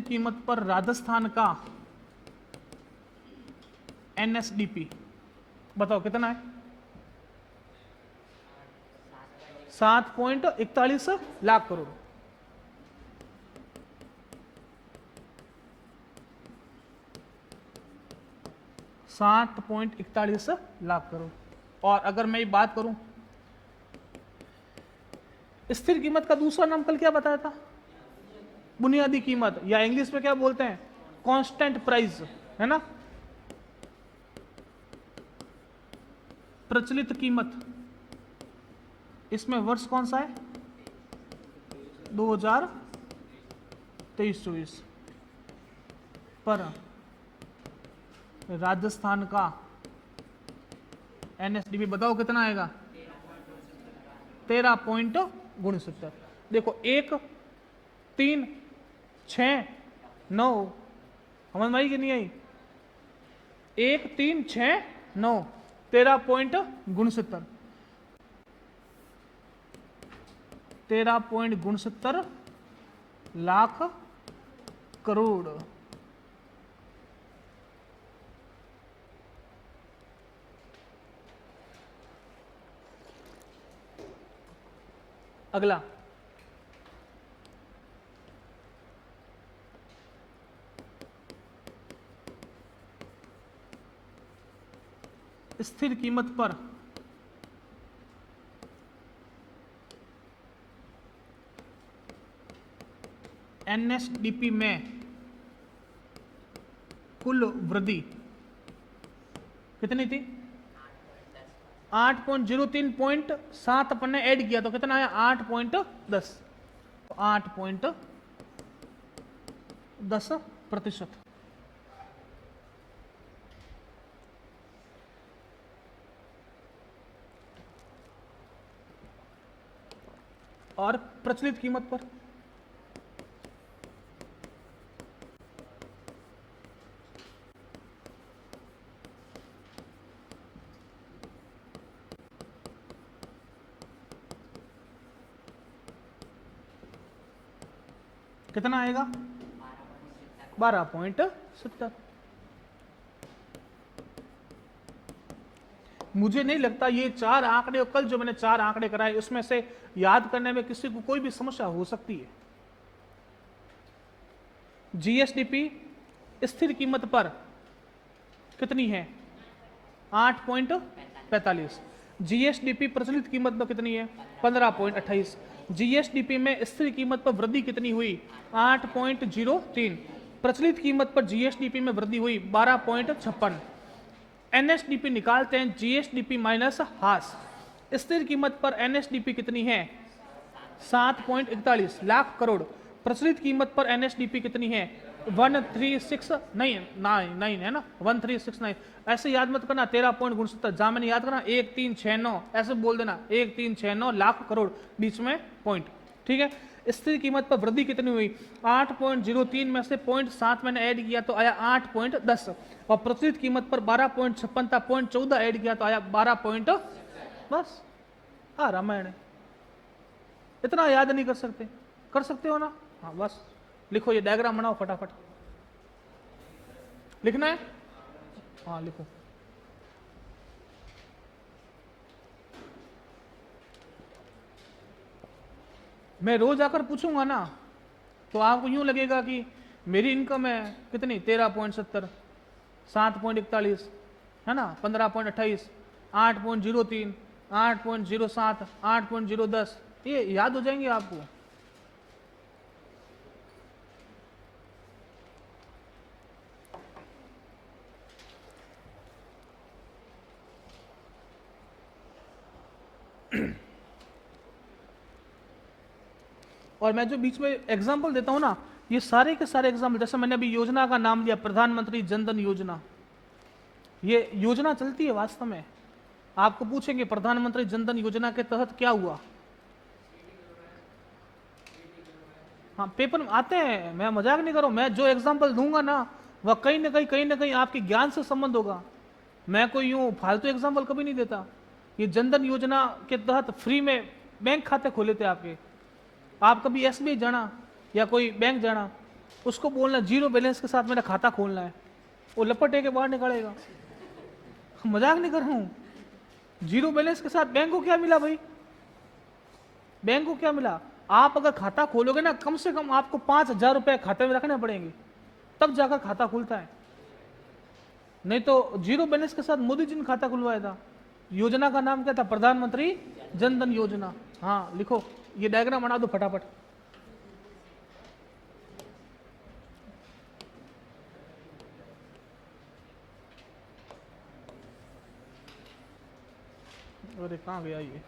कीमत पर राजस्थान का एनएसडीपी बताओ कितना है, 7.41 लाख करोड़। $7.41 लाख करोड़। और अगर मैं बात करूं स्थिर कीमत का दूसरा नाम कल क्या बताया था, बुनियादी कीमत, या इंग्लिश में क्या बोलते हैं कांस्टेंट प्राइस, है ना। प्रचलित कीमत, इसमें वर्ष कौन सा है 2023-24 पर राजस्थान का एनएसडीपी बताओ कितना आएगा 13.69। देखो 1, 3, 6, 9 समझ में आई कि नहीं आई, 1, 3, 6, 9 13.69, 13.69 लाख करोड़। अगला स्थिर कीमत पर एनएसडीपी में कुल वृद्धि कितनी थी 8.03.7 अपन ने ऐड किया तो कितना आया 8.10, तो 8.10 10%। और प्रचलित कीमत पर कितना आएगा? 12.70। मुझे नहीं लगता ये 4 आंकड़े और कल जो मैंने 4 आंकड़े कराए उसमें से याद करने में किसी को कोई भी समस्या हो सकती है। जीएसडीपी स्थिर कीमत पर कितनी है? 8.45। जीएसडीपी प्रचलित कीमत पर कितनी है? 15.28। जीएसडीपी में स्थिर कीमत पर वृद्धि कितनी हुई? 8.03। प्रचलित कीमत पर जीएसडीपी में वृद्धि हुई 12.56। एनएसडीपी निकालते हैं, जीएसडीपी माइनस हास। स्थिर कीमत पर एनएसडीपी कितनी है? 7.41 लाख करोड़। प्रचलित कीमत पर एनएसडीपी कितनी है? 1369 है ना, 1369। ऐसे याद मत करना 13.69, जहां मैंने याद करना 1369 ऐसे बोल देना, 1369 लाख करोड़ बीच में पॉइंट, ठीक है। स्थिर कीमत पर वृद्धि कितनी हुई? 8.03 में से 0.7 मैंने ऐड किया तो आया 8.10, और प्रचलित कीमत पर 12.56 था, 0.14 ऐड किया तो आया 12. बस रामायण है। इतना याद नहीं कर सकते? कर सकते हो ना? हाँ बस लिखो, ये डायग्राम बनाओ फटाफट। लिखना है? हाँ लिखो। मैं रोज आकर पूछूंगा ना तो आपको यूं लगेगा कि मेरी इनकम है कितनी? 13.70, 7.41 है ना, 15.28, 8.03, 8.07, 8.010, ये याद हो जाएंगे आपको। और मैं जो बीच में एग्जाम्पल देता हूं ना, ये सारे के सारे एग्जाम्पल, जैसे मैंने अभी योजना का नाम लिया प्रधानमंत्री जनधन योजना, ये योजना चलती है वास्तव में। आपको पूछेंगे प्रधानमंत्री जनधन योजना के तहत क्या हुआ? हाँ पेपर में आते हैं, मैं मजाक नहीं कर रहा हूं। मैं जो एग्जाम्पल दूंगा ना वह कहीं ना कहीं आपके ज्ञान से संबंध होगा। मैं कोई यूं फालतू एग्जाम्पल कभी नहीं देता। ये जनधन योजना के तहत फ्री में बैंक खाते खोले थे आपके। आप कभी एसबीआई जाना या कोई बैंक जाना, उसको बोलना 0 बैलेंस के साथ मेरा खाता खोलना है, वो लपटे के बाहर निकालेगा। मजाक नहीं कर रहा हूं। 0 बैलेंस के साथ बैंक को क्या मिला भाई? बैंक को क्या मिला? आप अगर खाता खोलोगे ना, कम से कम आपको 5,000 रुपए खाते में रखने पड़ेंगे, तब जाकर खाता खुलता है। नहीं तो 0 बैलेंस के साथ मोदी जी ने खाता खुलवाया था। योजना का नाम क्या था? प्रधानमंत्री जनधन योजना। हाँ लिखो, ये डायग्राम बना दो फटाफट। अरे कहाँ गया ये?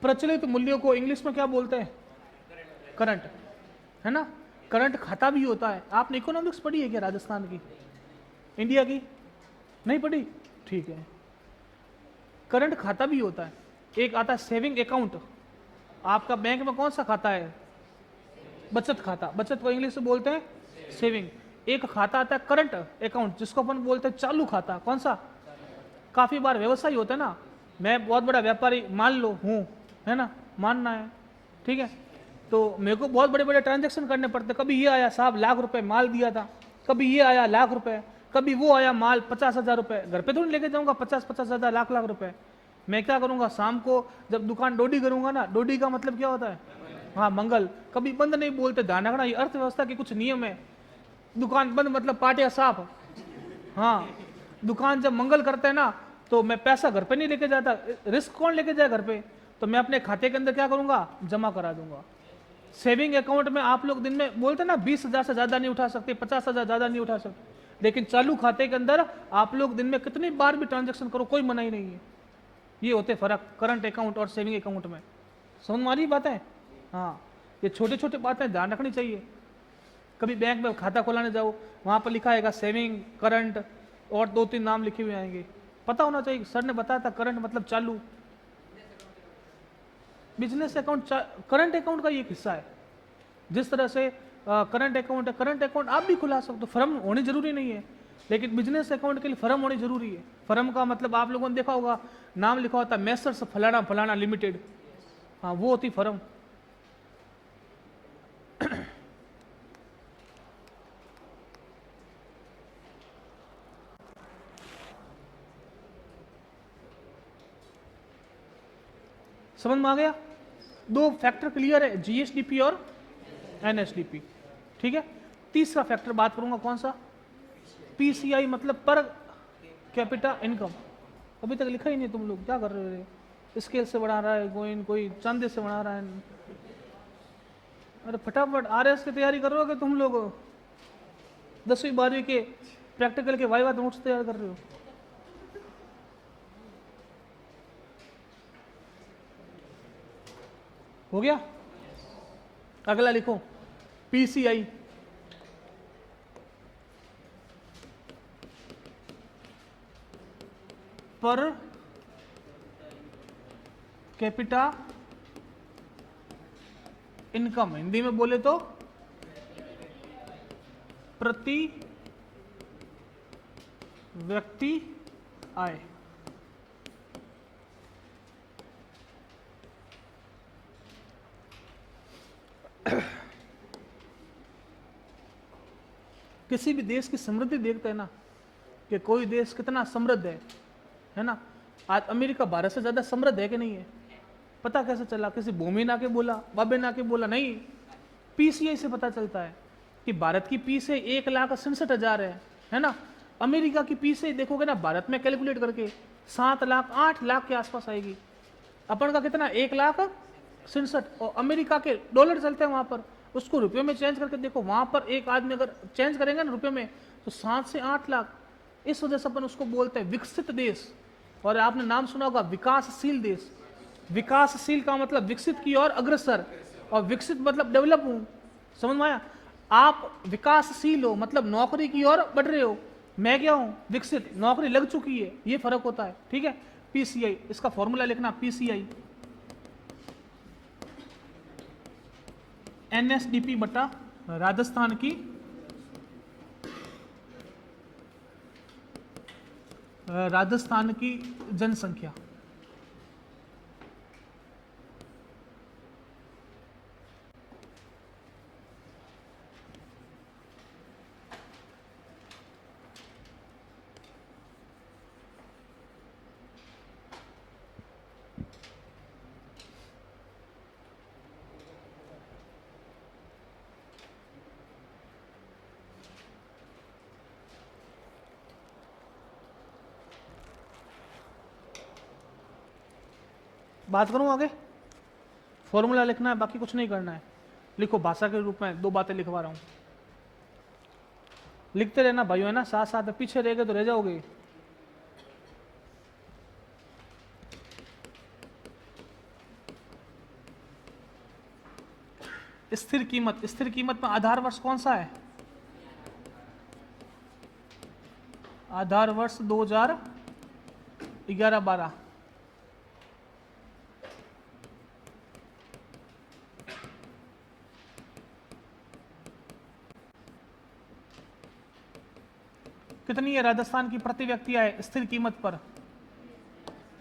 प्रचलित मूल्यों को इंग्लिश में क्या बोलते हैं? करंट, है ना। करंट खाता भी होता है। आपने इकोनॉमिक्स पढ़ी है क्या राजस्थान की, इंडिया की? नहीं पढ़ी? ठीक है। करंट खाता भी होता है। एक आता है सेविंग अकाउंट। आपका बैंक में कौन सा खाता है? बचत खाता। बचत को इंग्लिश में बोलते हैं सेविंग। एक खाता आता है करंट अकाउंट, जिसको अपन बोलते हैं चालू खाता। कौन सा? काफी बार व्यवसाय होता है ना, मैं बहुत बड़ा व्यापारी मान लो हूँ, है ना, मानना है, ठीक है, तो मेरे को बहुत बड़े बड़े ट्रांजैक्शन करने पड़ते। कभी ये आया साहब लाख रुपए माल दिया था, कभी ये आया लाख रुपए, कभी वो आया माल 50,000 रुपए। घर पे थोड़ी लेके जाऊंगा 50,000 लाख रुपए। मैं क्या करूंगा, शाम को जब दुकान डोडी करूंगा ना, डोडी का मतलब क्या होता है? हाँ मंगल। कभी बंद नहीं बोलते, ध्यान रखना, ये अर्थव्यवस्था के कुछ नियम है। दुकान बंद मतलब पाटिया साफ। हाँ दुकान जब मंगल करते हैं ना, तो मैं पैसा घर पे नहीं लेके जाता। रिस्क कौन लेके जाए घर पे? तो मैं अपने खाते के अंदर क्या करूंगा, जमा करा दूंगा। सेविंग अकाउंट में आप लोग दिन में बोलते ना 20,000 से ज्यादा नहीं उठा सकते, 50,000 ज्यादा नहीं उठा सकते। लेकिन चालू खाते के अंदर आप लोग दिन में कितनी बार भी ट्रांजैक्शन करो, कोई मनाही नहीं है। ये होते फर्क करंट अकाउंट और सेविंग अकाउंट में। समझ में आ रही बात है? हाँ, ये छोटे छोटे बातें ध्यान रखनी चाहिए। कभी बैंक में खाता खोलाने जाओ, वहां पर लिखा आएगा सेविंग, करंट और 2-3 नाम लिखे हुए आएंगे, पता होना चाहिए। सर ने बताया था करंट मतलब चालू, बिजनेस अकाउंट करंट अकाउंट का ये हिस्सा है। जिस तरह से करंट अकाउंट है, करंट अकाउंट आप भी खुला सकते हो, फर्म होनी जरूरी नहीं है, लेकिन बिजनेस अकाउंट के लिए फर्म होनी जरूरी है। फर्म का मतलब आप लोगों ने देखा होगा, नाम लिखा होता है मैसर्स फलाना फलाना लिमिटेड, हाँ वो होती फर्म। समझ में आ गया? 2 फैक्टर क्लियर है, जीएसडीपी और एनएसडीपी, ठीक है। तीसरा फैक्टर बात करूंगा कौन सा, पीसीआई मतलब पर कैपिटा इनकम। अभी तक लिखा ही नहीं, तुम लोग क्या कर रहे हो? स्केल से बढ़ा रहा है कोई चांदे से बढ़ा रहा है। अरे फटाफट आरएस की तैयारी कर रहे हो कि तुम लोग 10वीं 12वीं के प्रैक्टिकल के वाइवा नोट्स तैयार कर रहे हो? हो गया? अगला लिखो PCI, per capita income, Hindi में बोले तो प्रति व्यक्ति आय। किसी भी देश की समृद्धि देखते हैं ना कि कोई देश कितना समृद्ध है ना। आज अमेरिका भारत से ज्यादा समृद्ध है कि नहीं है? पता कैसे चला? किसी भूमि ना के बोला, बाबे ना के बोला, नहीं, पीसीआई से पता चलता है कि भारत की पीसीआई 1,67,000 है ना। अमेरिका की पीसीआई देखोगे ना भारत में कैलकुलेट करके 7 लाख 8 लाख के आसपास आएगी। अपन का कितना, 1,67,000। और अमेरिका के डॉलर चलते हैं वहां पर, उसको रुपये में चेंज करके देखो, वहां पर एक आदमी अगर चेंज करेंगे ना रुपये में तो 7 से 8 लाख। इस वजह से अपन उसको बोलते हैं विकसित देश। और आपने नाम सुना होगा विकासशील देश। विकासशील का मतलब विकसित की ओर अग्रसर, और विकसित मतलब डेवलप हूं। समझ में आया? आप विकासशील हो मतलब नौकरी की ओर बढ़ रहे हो, मैं क्या हूं, विकसित, नौकरी लग चुकी है, ये फर्क होता है, ठीक है। पीसीआई, इसका फॉर्मूला लिखना, पीसीआई एनएसडीपी बटा राजस्थान की जनसंख्या। बात करूं आगे? फॉर्मूला लिखना है, बाकी कुछ नहीं करना है। लिखो, भाषा के रूप में 2 बातें लिखवा रहा हूं, लिखते रहना भाइयों, है ना, साथ साथ में। पीछे रह गए तो रह जाओगे। स्थिर कीमत, स्थिर कीमत में आधार वर्ष कौन सा है? आधार वर्ष 2011-12। कितनी है राजस्थान की प्रति व्यक्ति आय स्थिर कीमत पर?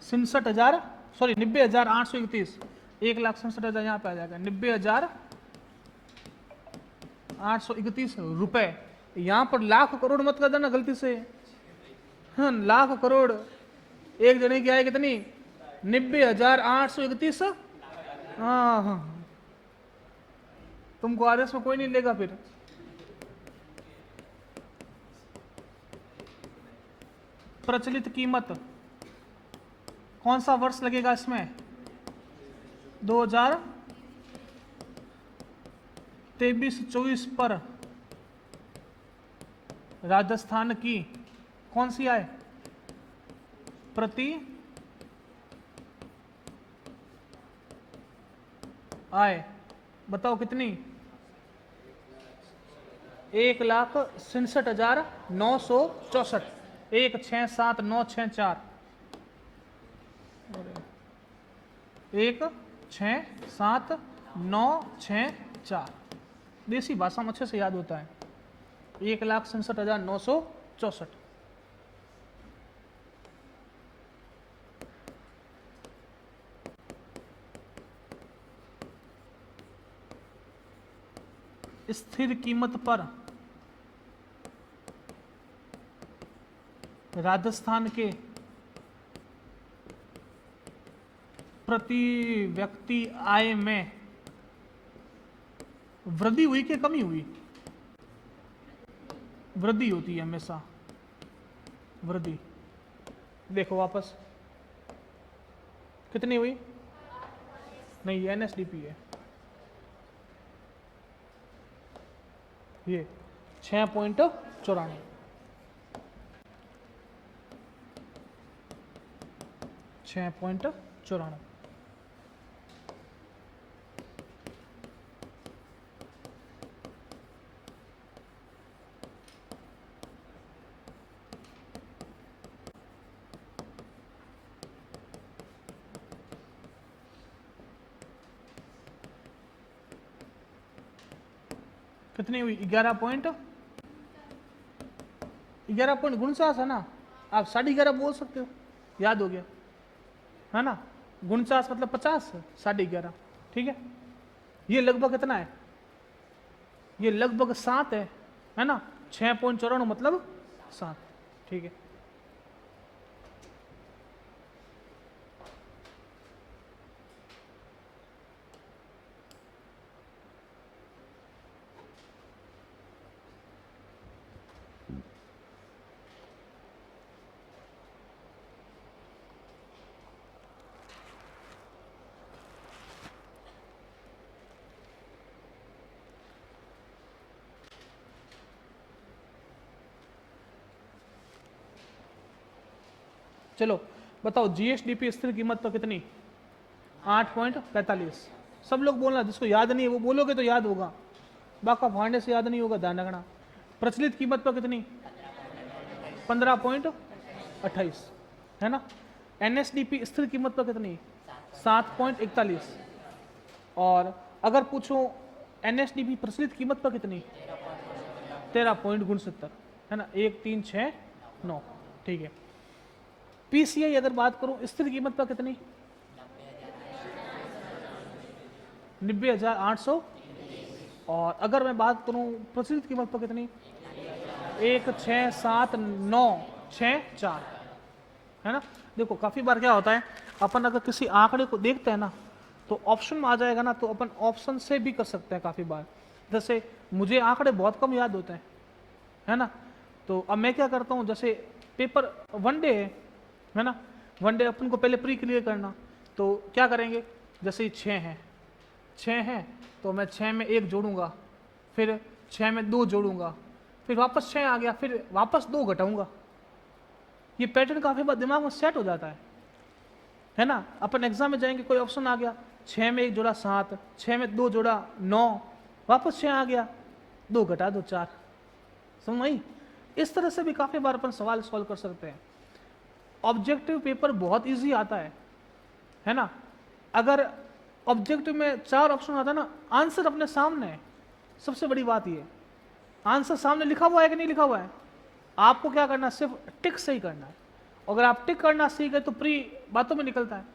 67,000, सॉरी 90,831। 1,67,000 यहाँ पे आ जाएगा, 90,831 रुपए। यहाँ पर लाख करोड़ मत कर देना गलती से। हाँ, लाख करोड़ एक जने की आय कितनी? 90,831। हाँ हाँ, तुमको आरएस में कोई नहीं लेगा फिर। प्रचलित कीमत कौन सा वर्ष लगेगा इसमें? 2023-24 पर राजस्थान की कौन सी आय प्रति आय बताओ कितनी 1,67,964 1,67,964 1,67,964 देसी भाषा में अच्छे से याद होता है 1,67,964 स्थिर कीमत पर राजस्थान के प्रति व्यक्ति आय में वृद्धि हुई कि कमी हुई? वृद्धि होती है हमेशा, वृद्धि। देखो वापस कितनी हुई? नहीं, ये एनएसडीपी है, ये 6.94 6.94 कितनी हुई? 11.49 है ना। आप 11.5 बोल सकते हो, याद हो गया है ना। 49 मतलब 50, 11.5, ठीक है। ये लगभग कितना है? ये लगभग 7 है ना। 6.94 मतलब 7, ठीक है। चलो बताओ जीएसडीपी स्थिर कीमत पर कितनी? 8.45। सब लोग बोलना, जिसको याद नहीं है वो बोलोगे तो याद होगा, बाका फाड़ने से याद नहीं होगा, ध्यान रखना। प्रचलित कीमत पर कितनी? 15.28 है ना। एनएसडीपी स्थिर कीमत पर कितनी? 7.41। और अगर पूछो एनएसडीपी प्रचलित कीमत पर कितनी? 13.69 है ना। 1,369, ठीक है। पीसीआई अगर बात करूं स्थिर कीमत पर कितनी? 90,800। और अगर मैं बात करूं प्रचलित कीमत पर कितनी? 1,67,964 है ना। देखो काफी बार क्या होता है, अपन अगर किसी आंकड़े को देखते हैं ना तो ऑप्शन में आ जाएगा ना, तो अपन ऑप्शन से भी कर सकते हैं काफी बार। जैसे मुझे आंकड़े बहुत कम याद होते हैं, है ना। तो अब मैं क्या करता हूं, जैसे पेपर वनडे है ना, वनडे अपन को पहले प्री क्लियर करना, तो क्या करेंगे, जैसे 6 हैं तो मैं 6 में 1 जोड़ूंगा, फिर 6 में 2 जोड़ूंगा, फिर वापस 6 आ गया, फिर वापस 2 घटाऊंगा। ये पैटर्न काफी बार दिमाग में सेट हो जाता है ना। अपन एग्जाम में जाएंगे, कोई ऑप्शन आ गया, 6 में 1 जोड़ा 7, 6 में 2 जोड़ा 9, वापस 6 आ गया, 2 घटा दो 4, समझ आई। इस तरह से भी काफी बार अपन सवाल सॉल्व कर सकते हैं। ऑब्जेक्टिव पेपर बहुत इजी आता है ना। अगर ऑब्जेक्टिव में 4 ऑप्शन आता है ना, आंसर अपने सामने है। सबसे बड़ी बात ये, आंसर सामने लिखा हुआ है कि नहीं लिखा हुआ है, आपको क्या करना है, सिर्फ टिक सही करना है। अगर आप टिक करना सीख गए तो प्री बातों में निकलता है।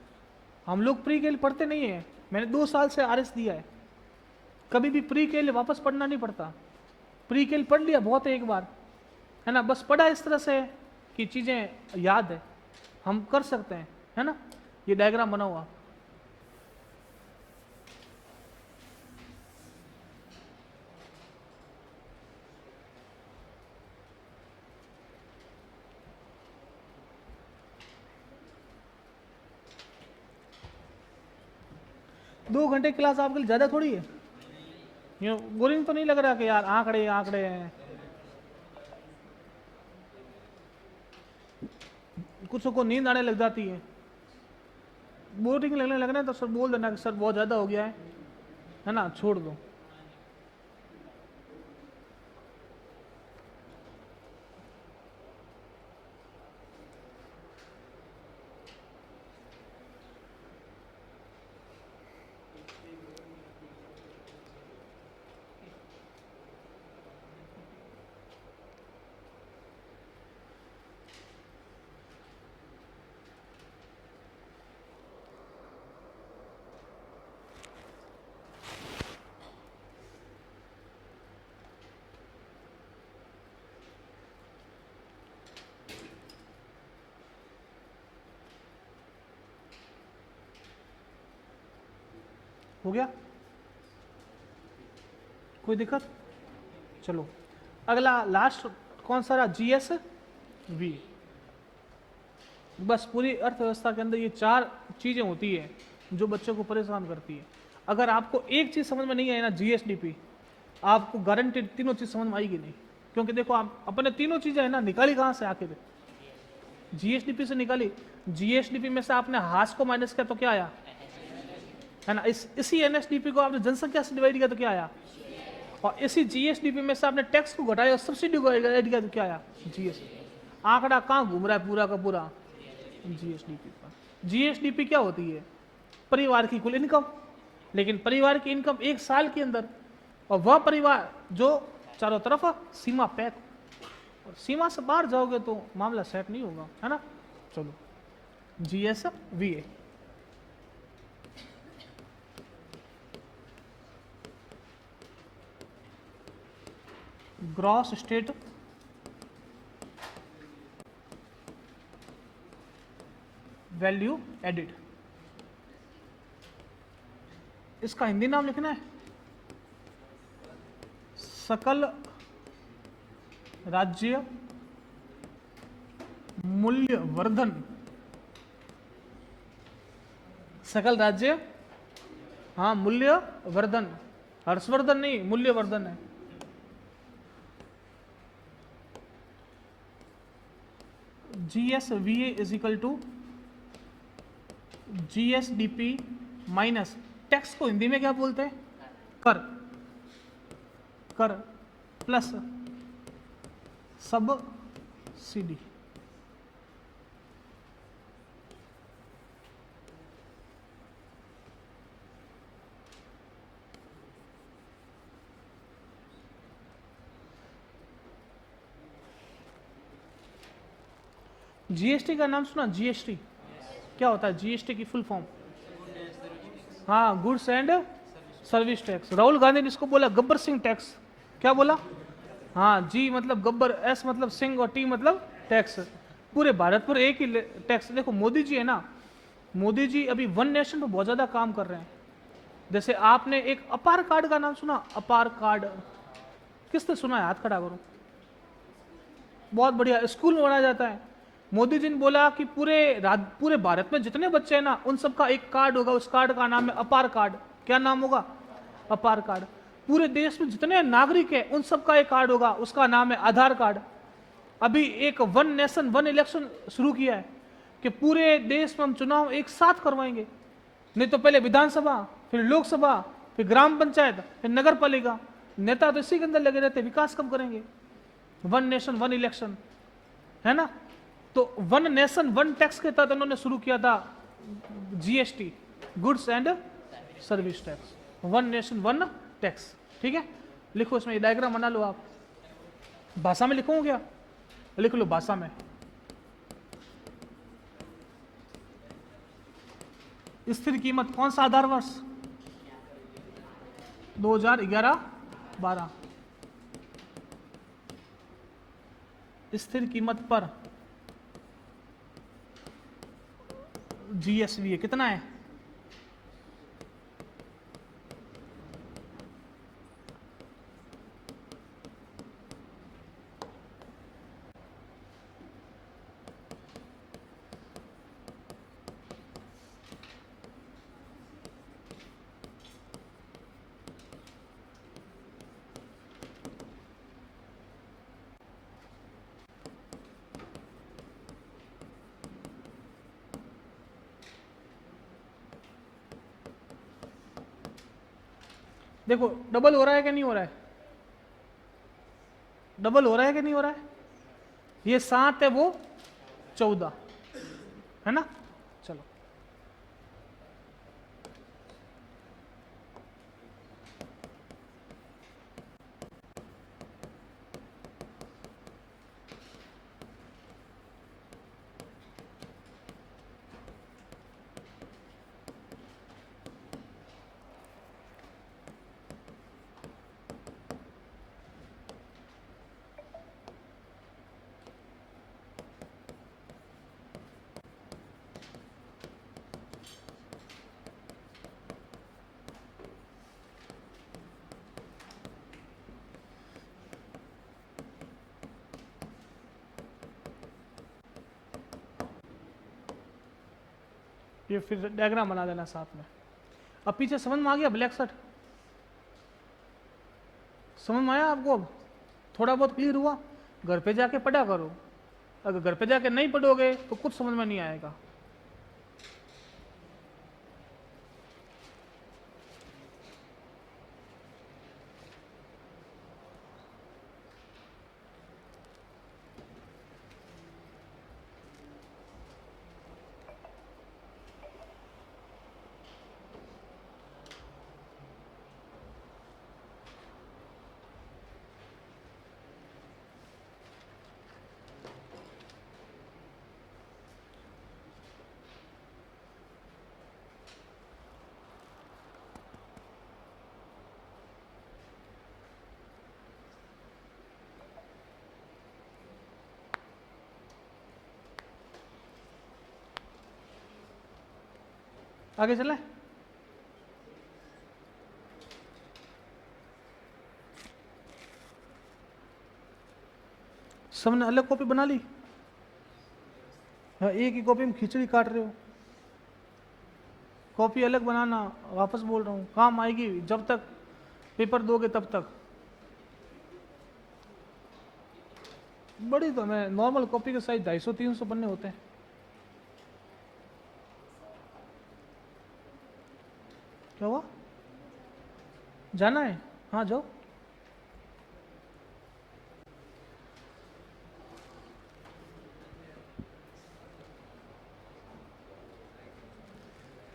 हम लोग प्री के लिए पढ़ते नहीं है, मैंने 2 साल से आरएस दिया है, कभी भी प्री के लिए वापस पढ़ना नहीं पड़ता। प्री के लिए पढ़ लिया बहुत है एक बार, है ना, बस पढ़ा इस तरह से कि चीज़ें याद है, हम कर सकते हैं, है ना। ये डायग्राम बना हुआ, दो घंटे क्लास आपके लिए ज़्यादा थोड़ी है। ये बोरिंग तो नहीं लग रहा कि यार आंकड़े आंकड़े हैं। कुछ को नींद आने लग जाती बोरिंग लगने लगना तो सर बोल देना कि सर बहुत ज़्यादा हो गया है ना, छोड़ दो। हो गया, कोई दिक्कत? चलो अगला लास्ट कौन सा रहा, GSV। बस पूरी अर्थव्यवस्था के अंदर ये 4 चीजें होती है जो बच्चों को परेशान करती है। अगर आपको एक चीज समझ में नहीं आई ना, GSDP, आपको गारंटेड तीनों चीज समझ में आएगी नहीं। क्योंकि देखो आप अपने तीनों चीजें है ना निकाली कहां से, आखिर GSDP से निकाली। GSDP में से आपने हास को माइनस किया तो क्या आया, है ना। इसी NSDP को आपने जनसंख्या से डिवाइड किया तो क्या आया, और इसी GSDP में से आपने टैक्स को घटाया और सब्सिडी को ऐड किया तो क्या आया, GST। आंकड़ा कहाँ घूम रहा है पूरा का पूरा, GSDP पर। GSDP क्या होती है, परिवार की कुल इनकम। लेकिन परिवार की इनकम एक साल के अंदर, और वह परिवार जो चारों तरफ सीमा पैक, और सीमा से बाहर जाओगे तो मामला सेट नहीं होगा, है ना। चलो GSVA। Gross state value added, इसका हिंदी नाम लिखना है सकल राज्य मूल्य वर्धन। सकल राज्य, हाँ मूल्य वर्धन, हर्षवर्धन नहीं, मूल्य वर्धन है। GSVA is equal to GSDP minus tax को हिंदी में क्या बोलते हैं, कर, कर प्लस सब्सिडी। GST का नाम सुना, GST क्या होता है, GST की फुल फॉर्म, हाँ goods and service tax. Rahul Gandhi ने इसको बोला गब्बर सिंह टैक्स। क्या बोला, हाँ G मतलब गब्बर, S मतलब सिंह और T मतलब टैक्स। पूरे भारत पर एक ही टैक्स। देखो मोदी जी है ना, मोदी जी अभी वन नेशन पर बहुत ज्यादा काम कर रहे हैं। जैसे आपने एक अपार कार्ड का नाम सुना, अपार कार्ड किसने सुना है, हाथ खड़ा करो। बहुत बढ़िया, स्कूल में बनाया जाता है। मोदी जी ने बोला कि पूरे भारत में जितने बच्चे हैं ना उन सबका एक कार्ड होगा, उस कार्ड का नाम है अपार कार्ड। क्या नाम होगा, अपार कार्ड। पूरे देश में जितने नागरिक हैं उन सबका एक कार्ड होगा, उसका नाम है आधार कार्ड। अभी एक वन नेशन वन इलेक्शन शुरू किया है कि पूरे देश में हम चुनाव एक साथ करवाएंगे। नहीं तो पहले विधानसभा, फिर लोकसभा, फिर ग्राम पंचायत, फिर नगर पालिका। नेता तो इसी के अंदर लगे रहते, विकास कब करेंगे। वन नेशन वन इलेक्शन, है ना। तो वन नेशन वन टैक्स के तहत उन्होंने शुरू किया था GST, goods and service tax, one nation one tax. ठीक है, लिखो इसमें डायग्राम बना लो। आप भाषा में लिखो क्या, लिख लो भाषा में। स्थिर कीमत कौन सा आधार वर्ष, 2011-12। स्थिर कीमत पर GSVA कितना है, देखो डबल हो रहा है कि नहीं हो रहा है, डबल हो रहा है कि नहीं हो रहा है, ये 7 है वो 14 है ना। चलो ये फिर डायग्राम बना देना साथ में। अब पीछे समझ में आ गया ब्लैक शर्ट, समझ में आया आपको, अब थोड़ा बहुत क्लियर हुआ। घर पे जाके पढ़ा करो, अगर घर पे जाके नहीं पढ़ोगे तो कुछ समझ में नहीं आएगा। आगे चले, सबने अलग कॉपी बना ली, एक ही कॉपी में खिचड़ी काट रहे हो। कॉपी अलग बनाना, वापस बोल रहा हूँ, काम आएगी जब तक पेपर दोगे तब तक। बड़ी तो मैं नॉर्मल कॉपी के साइज 250-300 पन्ने होते हैं। क्या हुआ, जाना है, हाँ जाओ।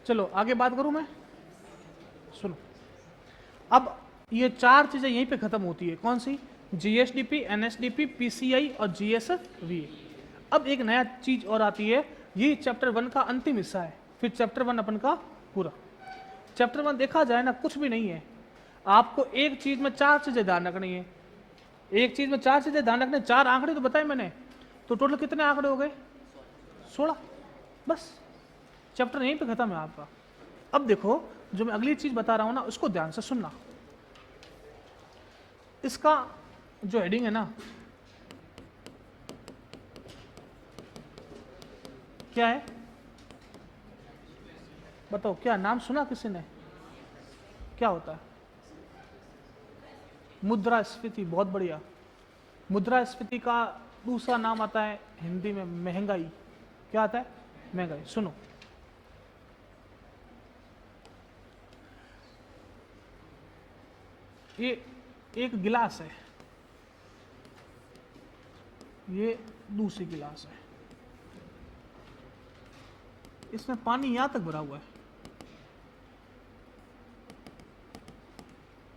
चलो आगे बात करूं मैं, सुनो। अब ये 4 चीजें यहीं पे खत्म होती है, कौन सी, जीएसडीपी, एनएसडीपी, पीसीआई और जीएसवी। अब एक नया चीज और आती है, ये चैप्टर 1 का अंतिम हिस्सा है, फिर चैप्टर 1 अपन का पूरा। चैप्टर 1 देखा जाए ना कुछ भी नहीं है, आपको एक चीज में 4 चीजें ध्यान रखनी है, एक चीज में 4 चीजें ध्यान रखने। 4 आंकड़े तो बताए मैंने, तो टोटल कितने आंकड़े हो गए, 16, बस चैप्टर यहीं पे खत्म है आपका। अब देखो जो मैं अगली चीज बता रहा हूं ना, उसको ध्यान से सुनना। इसका जो हेडिंग है ना, क्या है बताओ, क्या नाम सुना किसी ने, क्या होता है, मुद्रास्फीति, बहुत बढ़िया। मुद्रास्फीति का दूसरा नाम आता है हिंदी में महंगाई। क्या आता है, महंगाई। सुनो, ये एक गिलास है, ये दूसरी गिलास है, इसमें पानी यहां तक भरा हुआ है,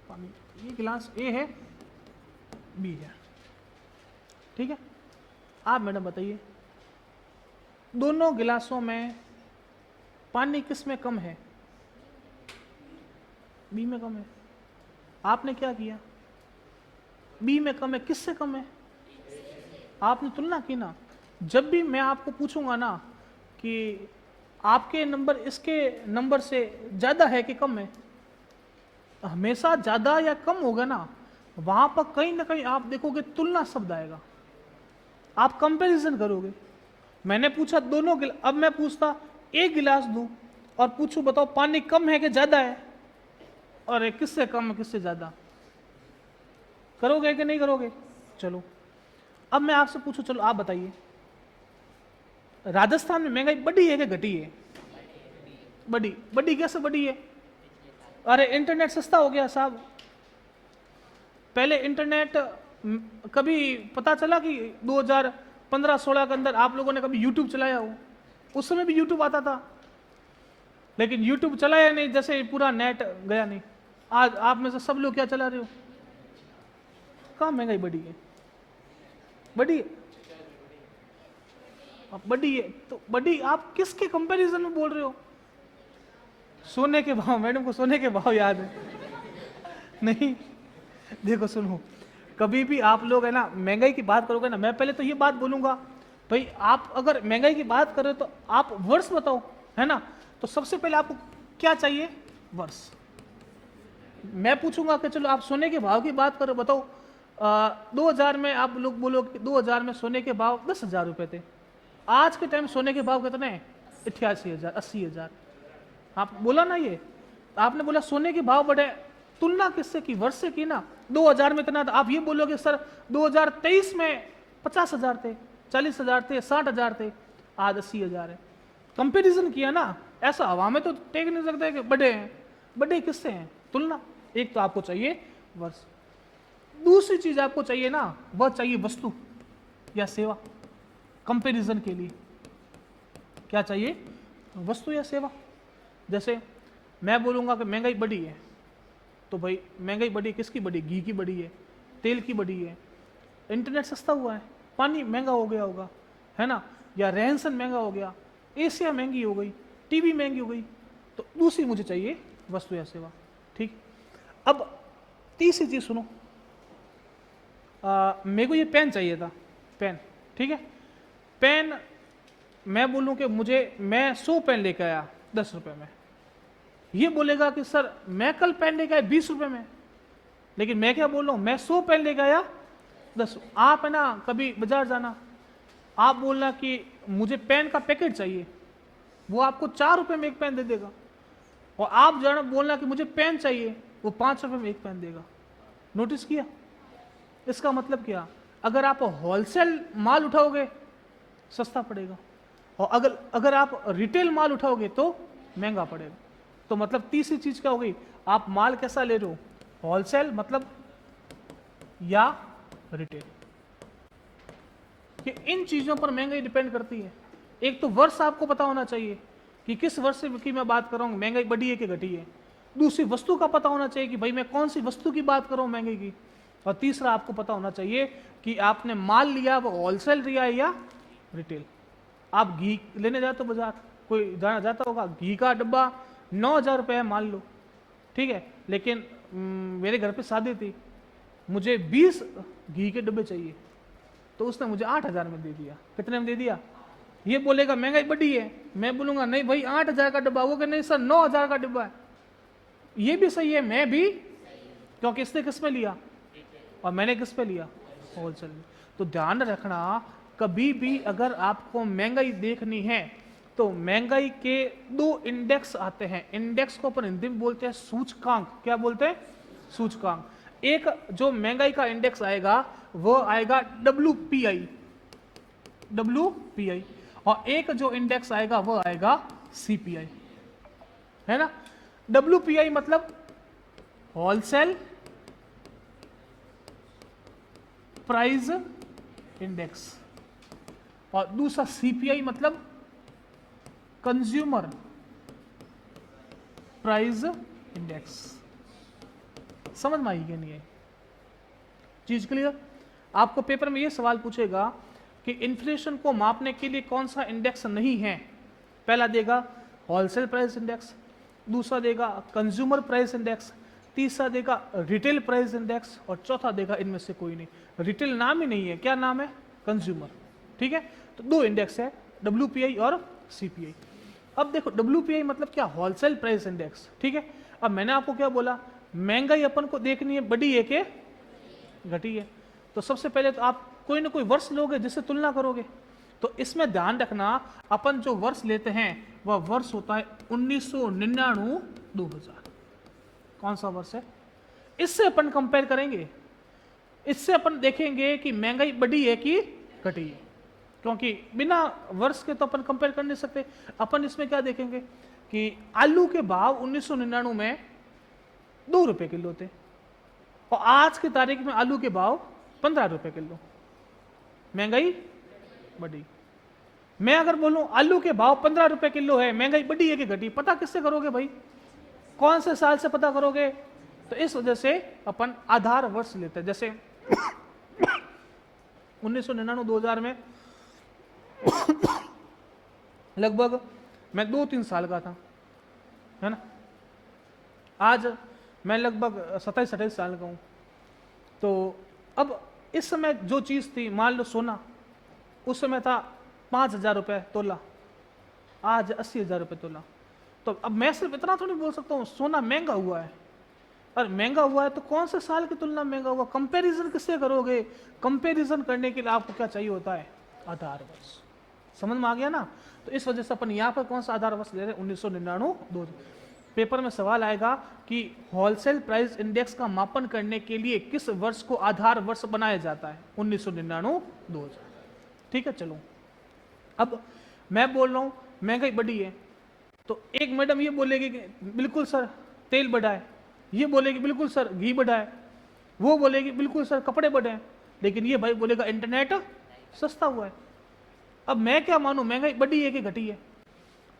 पानी, ये गिलास ए है, बी है, ठीक है। आप मैडम बताइए, दोनों गिलासों में पानी किस में कम है, बी में कम है। आपने क्या किया, बी में कम है, किससे कम है, आपने तुलना की ना। जब भी मैं आपको पूछूंगा ना कि आपके नंबर इसके नंबर से ज्यादा है कि कम है, हमेशा ज्यादा या कम होगा ना, वहां पर कहीं ना कहीं आप देखोगे तुलना शब्द आएगा, आप कंपैरिजन करोगे। मैंने पूछा दोनों अब मैं पूछता एक गिलास दूं और पूछूं बताओ पानी कम है कि ज्यादा है, और किससे कम है किससे ज्यादा, करोगे कि नहीं करोगे। चलो अब मैं आपसे पूछूं, चलो आप बताइए, राजस्थान में महंगाई बढ़ी है कि घटी है, बढ़ी, बढ़ी कैसे बढ़ी है, अरे इंटरनेट सस्ता हो गया साहब। पहले इंटरनेट कभी पता चला कि 2015-16 के अंदर आप लोगों ने कभी यूट्यूब चलाया हो? उस समय भी यूट्यूब आता था, लेकिन यूट्यूब चलाया नहीं, जैसे पूरा नेट गया नहीं। आज आप में से सब लोग क्या चला रहे हो? कहाँ महंगाई बढ़ी है? बढ़ी है? अब बढ़ी है तो बढ़ी, आप किसके कंपैरिजन में बोल रहे हो? सोने के भाव, मैडम को सोने के भाव याद है? नहीं, देखो सुनो, कभी भी आप लोग है ना महंगाई की बात करोगे ना, मैं पहले तो ये बात बोलूंगा भाई, आप अगर महंगाई की बात करो तो आप वर्ष बताओ, है ना? तो सबसे पहले आपको क्या चाहिए? वर्ष। मैं पूछूंगा कि चलो आप सोने के भाव की बात करो, बताओ 2000 में आप लोग बोलो कि 2000 में सोने के भाव 10,000 रुपए थे। आज के टाइम सोने के भाव कितने हैं? 88,000, 80,000। आप बोला ना ये, आपने बोला सोने के भाव बढ़े, तुलना किससे की? वर्ष से की ना। 2000 में इतना था, आप ये बोलोगे सर 2023 में 50,000 थे, 40,000 थे, 60,000 थे, आज 80,000 है। कंपेरिजन किया ना, ऐसा हवा में तो टेक नहीं सकते कि बढ़े हैं। बढ़े किससे हैं? तुलना। एक तो आपको चाहिए वर्ष, दूसरी चीज आपको चाहिए ना, वह चाहिए वस्तु या सेवा। कंपेरिजन के लिए क्या चाहिए? वस्तु या सेवा। जैसे मैं बोलूंगा कि महंगाई बढ़ी है, तो भाई महंगाई बढ़ी, किसकी बढ़ी? घी की बढ़ी है, तेल की बढ़ी है, इंटरनेट सस्ता हुआ है, पानी महंगा हो गया होगा, है ना? या रहन सहन महंगा हो गया, एशिया महंगी हो गई, टीवी महंगी हो गई। तो दूसरी मुझे चाहिए वस्तु या सेवा। ठीक। अब तीसरी चीज सुनो, मेरे को ये पेन चाहिए था, पेन। ठीक है, पेन मैं बोलूं कि मैं 100 पेन लेकर आया 10 रुपए में, ये बोलेगा कि सर मैं कल पेन लेकर आया 20 रुपए में, लेकिन मैं क्या बोल रहा हूं, मैं 100 पेन लेकर आया 10। आप है ना कभी बाजार जाना, आप बोलना कि मुझे पेन का पैकेट चाहिए, वो आपको 4 रुपए में एक पेन दे देगा। और आप जाना बोलना कि मुझे पेन चाहिए, वो 5 रुपए में एक पेन देगा। नोटिस किया? इसका मतलब क्या? अगर आप होलसेल माल उठाओगे सस्ता पड़ेगा, और अगर आप रिटेल माल उठाओगे तो महंगा पड़ेगा। तो मतलब तीसरी चीज क्या हो गई? आप माल कैसा ले रहे हो? होलसेल मतलब या रिटेल। कि इन चीजों पर महंगाई डिपेंड करती है। एक तो वर्ष आपको पता होना चाहिए कि किस वर्ष की मैं बात कर रहा हूं, महंगाई बढ़ी है कि घटी है। दूसरी वस्तु का पता होना चाहिए कि भाई मैं कौन सी वस्तु की बात कर रहा हूं महंगाई की। और तीसरा आपको पता होना चाहिए कि आपने माल लिया वो होलसेल लिया है या रिटेल। आप घी लेने जाते हो बाजार, कोई जाना जाता होगा, घी का डब्बा 9,000 रुपये है मान लो, ठीक है, लेकिन मेरे घर पे शादी थी, मुझे 20 घी के डब्बे चाहिए, तो उसने मुझे 8,000 में दे दिया। कितने में दे दिया? ये बोलेगा महंगाई बढ़ी है, मैं बोलूंगा नहीं भाई 8,000 का डब्बा, वो कहते नहीं सर 9,000 का डब्बा है। ये भी सही है, मैं भी, क्योंकि इसने किस में लिया और मैंने किस पे लिया? होलसेल में। तो ध्यान रखना, कभी भी अगर आपको महंगाई देखनी है तो महंगाई के 2 इंडेक्स आते हैं। इंडेक्स को अपन हिंदी में बोलते हैं सूचकांक। क्या बोलते हैं? सूचकांक। एक जो महंगाई का इंडेक्स आएगा वो आएगा WPI, और एक जो इंडेक्स आएगा वो आएगा CPI, है ना? WPI मतलब होलसेल प्राइस इंडेक्स, और दूसरा CPI मतलब कंज्यूमर प्राइस इंडेक्स। समझ में आई कि नहीं है चीज? क्लियर? आपको पेपर में यह सवाल पूछेगा कि इन्फ्लेशन को मापने के लिए कौन सा इंडेक्स नहीं है। पहला देगा होलसेल प्राइस इंडेक्स, दूसरा देगा कंज्यूमर प्राइस इंडेक्स, तीसरा देगा रिटेल प्राइस इंडेक्स, और चौथा देगा इनमें से कोई नहीं। रिटेल नाम ही नहीं है, क्या नाम है? कंज्यूमर। ठीक है, तो 2 इंडेक्स है, WPI और CPI। अब देखो WPI मतलब क्या? Wholesale price index. ठीक है, अब मैंने आपको क्या बोला? महंगाई अपन को देखनी है बढ़ी है कि घटी है। तो सबसे पहले तो आप कोई ना कोई वर्ष लोगे जिससे तुलना करोगे। तो इसमें ध्यान रखना, अपन जो वर्ष लेते हैं वह वर्ष होता है 1999-2000। कौन सा वर्ष है? इससे अपन कंपेयर करेंगे, इससे अपन देखेंगे कि महंगाई बढ़ी है कि घटी है, क्योंकि बिना वर्ष के तो अपन कंपेयर कर नहीं सकते। अपन इसमें क्या देखेंगे कि आलू के भाव 1999 में ₹2 किलो थे, और आज की तारीख में आलू के भाव ₹15 किलो। महंगाई बढ़ी। मैं अगर बोलूं आलू के भाव ₹15 किलो है, महंगाई बढ़ी है कि घटी, पता किससे करोगे भाई? कौन से साल से पता करोगे? तो इस वजह से अपन आधार वर्ष लेते हैं। जैसे 1999-2000 में लगभग मैं 2-3 साल का था, है ना। आज मैं लगभग 27-28 साल का हूं। तो अब इस समय जो चीज थी, मान लो सोना, उस समय था ₹5000 तोला, आज 80,000 तोला। तो अब मैं सिर्फ इतना थोड़ी बोल सकता हूँ सोना महंगा हुआ है, और महंगा हुआ है तो कौन से साल की तुलना में महंगा हुआ? कंपैरिजन किससे करोगे? कंपैरिजन करने के लिए आपको क्या चाहिए होता है? आधार वर्ष। समझ में आ गया ना। तो इस वजह से अपन यहाँ पर कौन सा आधार वर्ष ले रहे हैं? 1999-2000। पेपर में सवाल आएगा कि होलसेल प्राइस इंडेक्स का मापन करने के लिए किस वर्ष को आधार वर्ष बनाया जाता है? 1999-2000। ठीक है, चलो अब मैं बोल रहा हूं महंगाई बढ़ी है, तो एक मैडम ये बोलेगी कि बिल्कुल सर तेल बढ़ा है, ये बोलेगी बिल्कुल सर घी बढ़ा है, वो बोलेगी बिल्कुल सर कपड़े बढ़े हैं, लेकिन ये भाई बोलेगा इंटरनेट सस्ता हुआ है। अब मैं क्या मानूं, महंगाई बढ़ी है कि घटी है?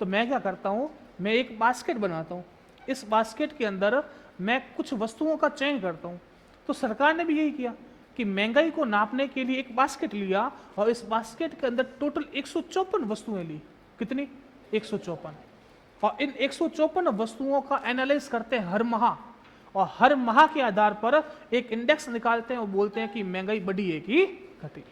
तो मैं क्या करता हूं, मैं एक बास्केट बनाता हूं, इस बास्केट के अंदर मैं कुछ वस्तुओं का चयन करता हूं। तो सरकार ने भी यही किया कि महंगाई को नापने के लिए एक बास्केट लिया, और इस बास्केट के अंदर टोटल 154 वस्तुएं ली। कितनी? 154। और इन 154 वस्तुओं का एनालाइज करते हैं हर माह, और हर माह के आधार पर एक इंडेक्स निकालते हैं और बोलते हैं कि महंगाई बढ़ी है कि घटी।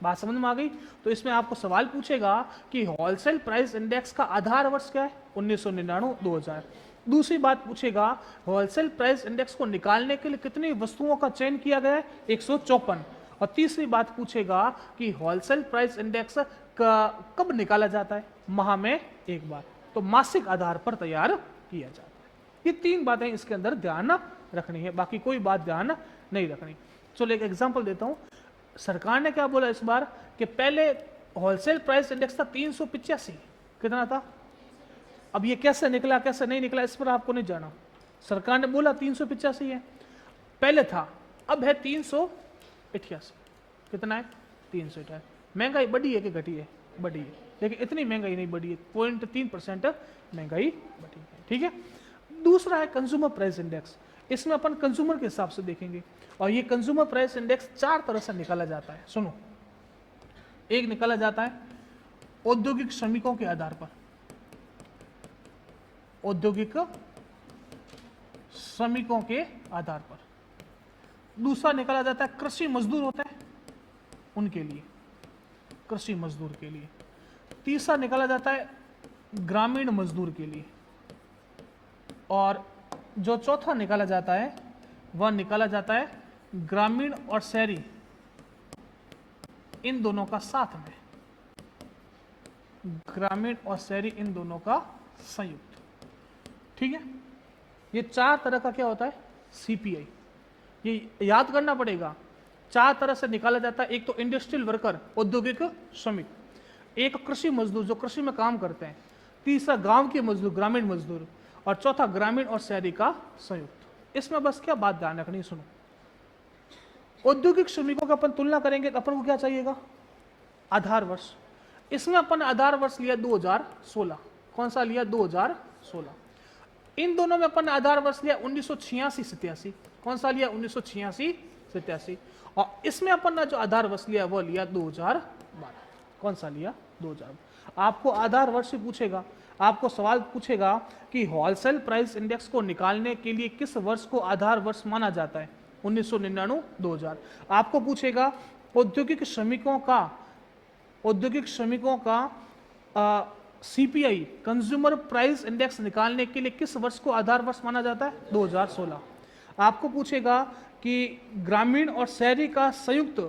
बात समझ में आ गई? तो इसमें आपको सवाल पूछेगा कि होलसेल प्राइस इंडेक्स का आधार वर्ष क्या है? 1999-2000। दूसरी बात पूछेगा, होलसेल प्राइस इंडेक्स को निकालने के लिए कितनी वस्तुओं का चयन किया गया है? 154। और तीसरी बात पूछेगा कि होलसेल प्राइस इंडेक्स कब निकाला जाता है? माह में एक बार। तो मासिक आधार पर तैयार किया जाता है। ये 3 बातें इसके अंदर ध्यान रखनी है, बाकी कोई बात ध्यान नहीं रखनी। चलो एक एग्जांपल देता हूं। सरकार ने क्या बोला इस बार कि पहले होलसेल प्राइस इंडेक्स था 385। कितना था? अब ये कैसे निकला कैसे नहीं निकला इस पर आपको नहीं जाना। सरकार ने बोला 385 है, पहले था, अब है 388। कितना है? 388। महंगाई बढ़ी है कि घटी है? बढ़ी है, लेकिन इतनी महंगाई नहीं बढ़ी है, 0.3% महंगाई बढ़ी है। ठीक है। दूसरा है कंज्यूमर प्राइस इंडेक्स। इसमें अपन कंज्यूमर के हिसाब से देखेंगे, और ये कंज्यूमर प्राइस इंडेक्स 4 तरह से निकाला जाता है। सुनो, एक निकाला जाता है औद्योगिक श्रमिकों के आधार पर, औद्योगिक श्रमिकों के आधार पर। दूसरा निकाला जाता है कृषि मजदूर होते हैं उनके लिए, कृषि मजदूर के लिए। तीसरा निकाला जाता है ग्रामीण मजदूर के लिए, और जो चौथा निकाला जाता है वह निकाला जाता है ग्रामीण और शहरी, इन दोनों का साथ में, ग्रामीण और शहरी इन दोनों का संयुक्त। ठीक है। ये 4 तरह का क्या होता है? सीपीआई। ये याद करना पड़ेगा, 4 तरह से निकाला जाता है। एक तो इंडस्ट्रियल वर्कर, औद्योगिक श्रमिक, एक कृषि मजदूर जो कृषि में काम करते हैं, तीसरा गांव के मजदूर, ग्रामीण मजदूर, और चौथा ग्रामीण और शहरी का संयुक्त। इसमें बस क्या बात ध्यान रखनी, सुनो। औद्योगिक श्रमिकों का अपन तुलना करेंगे तो अपन को क्या चाहिएगा? आधार वर्ष। इसमें अपन आधार वर्ष लिया 2016। कौन सा लिया? 2016। इन दोनों में अपन आधार वर्ष लिया 1986-87। कौन सा लिया? 1986-87। और इसमें अपन ने जो आधार वर्ष लिया वो लिया 2012। कौन सा लिया? 2012। आपको आधार वर्ष से पूछेगा, आपको सवाल पूछेगा कि होलसेल प्राइस इंडेक्स को निकालने के लिए किस वर्ष को आधार वर्ष माना जाता है? 1999-2000। आपको पूछेगा औद्योगिक श्रमिकों का सीपीआई, कंज्यूमर प्राइस इंडेक्स निकालने के लिए किस वर्ष को आधार वर्ष माना जाता है? 2016। आपको पूछेगा कि ग्रामीण और शहरी का संयुक्त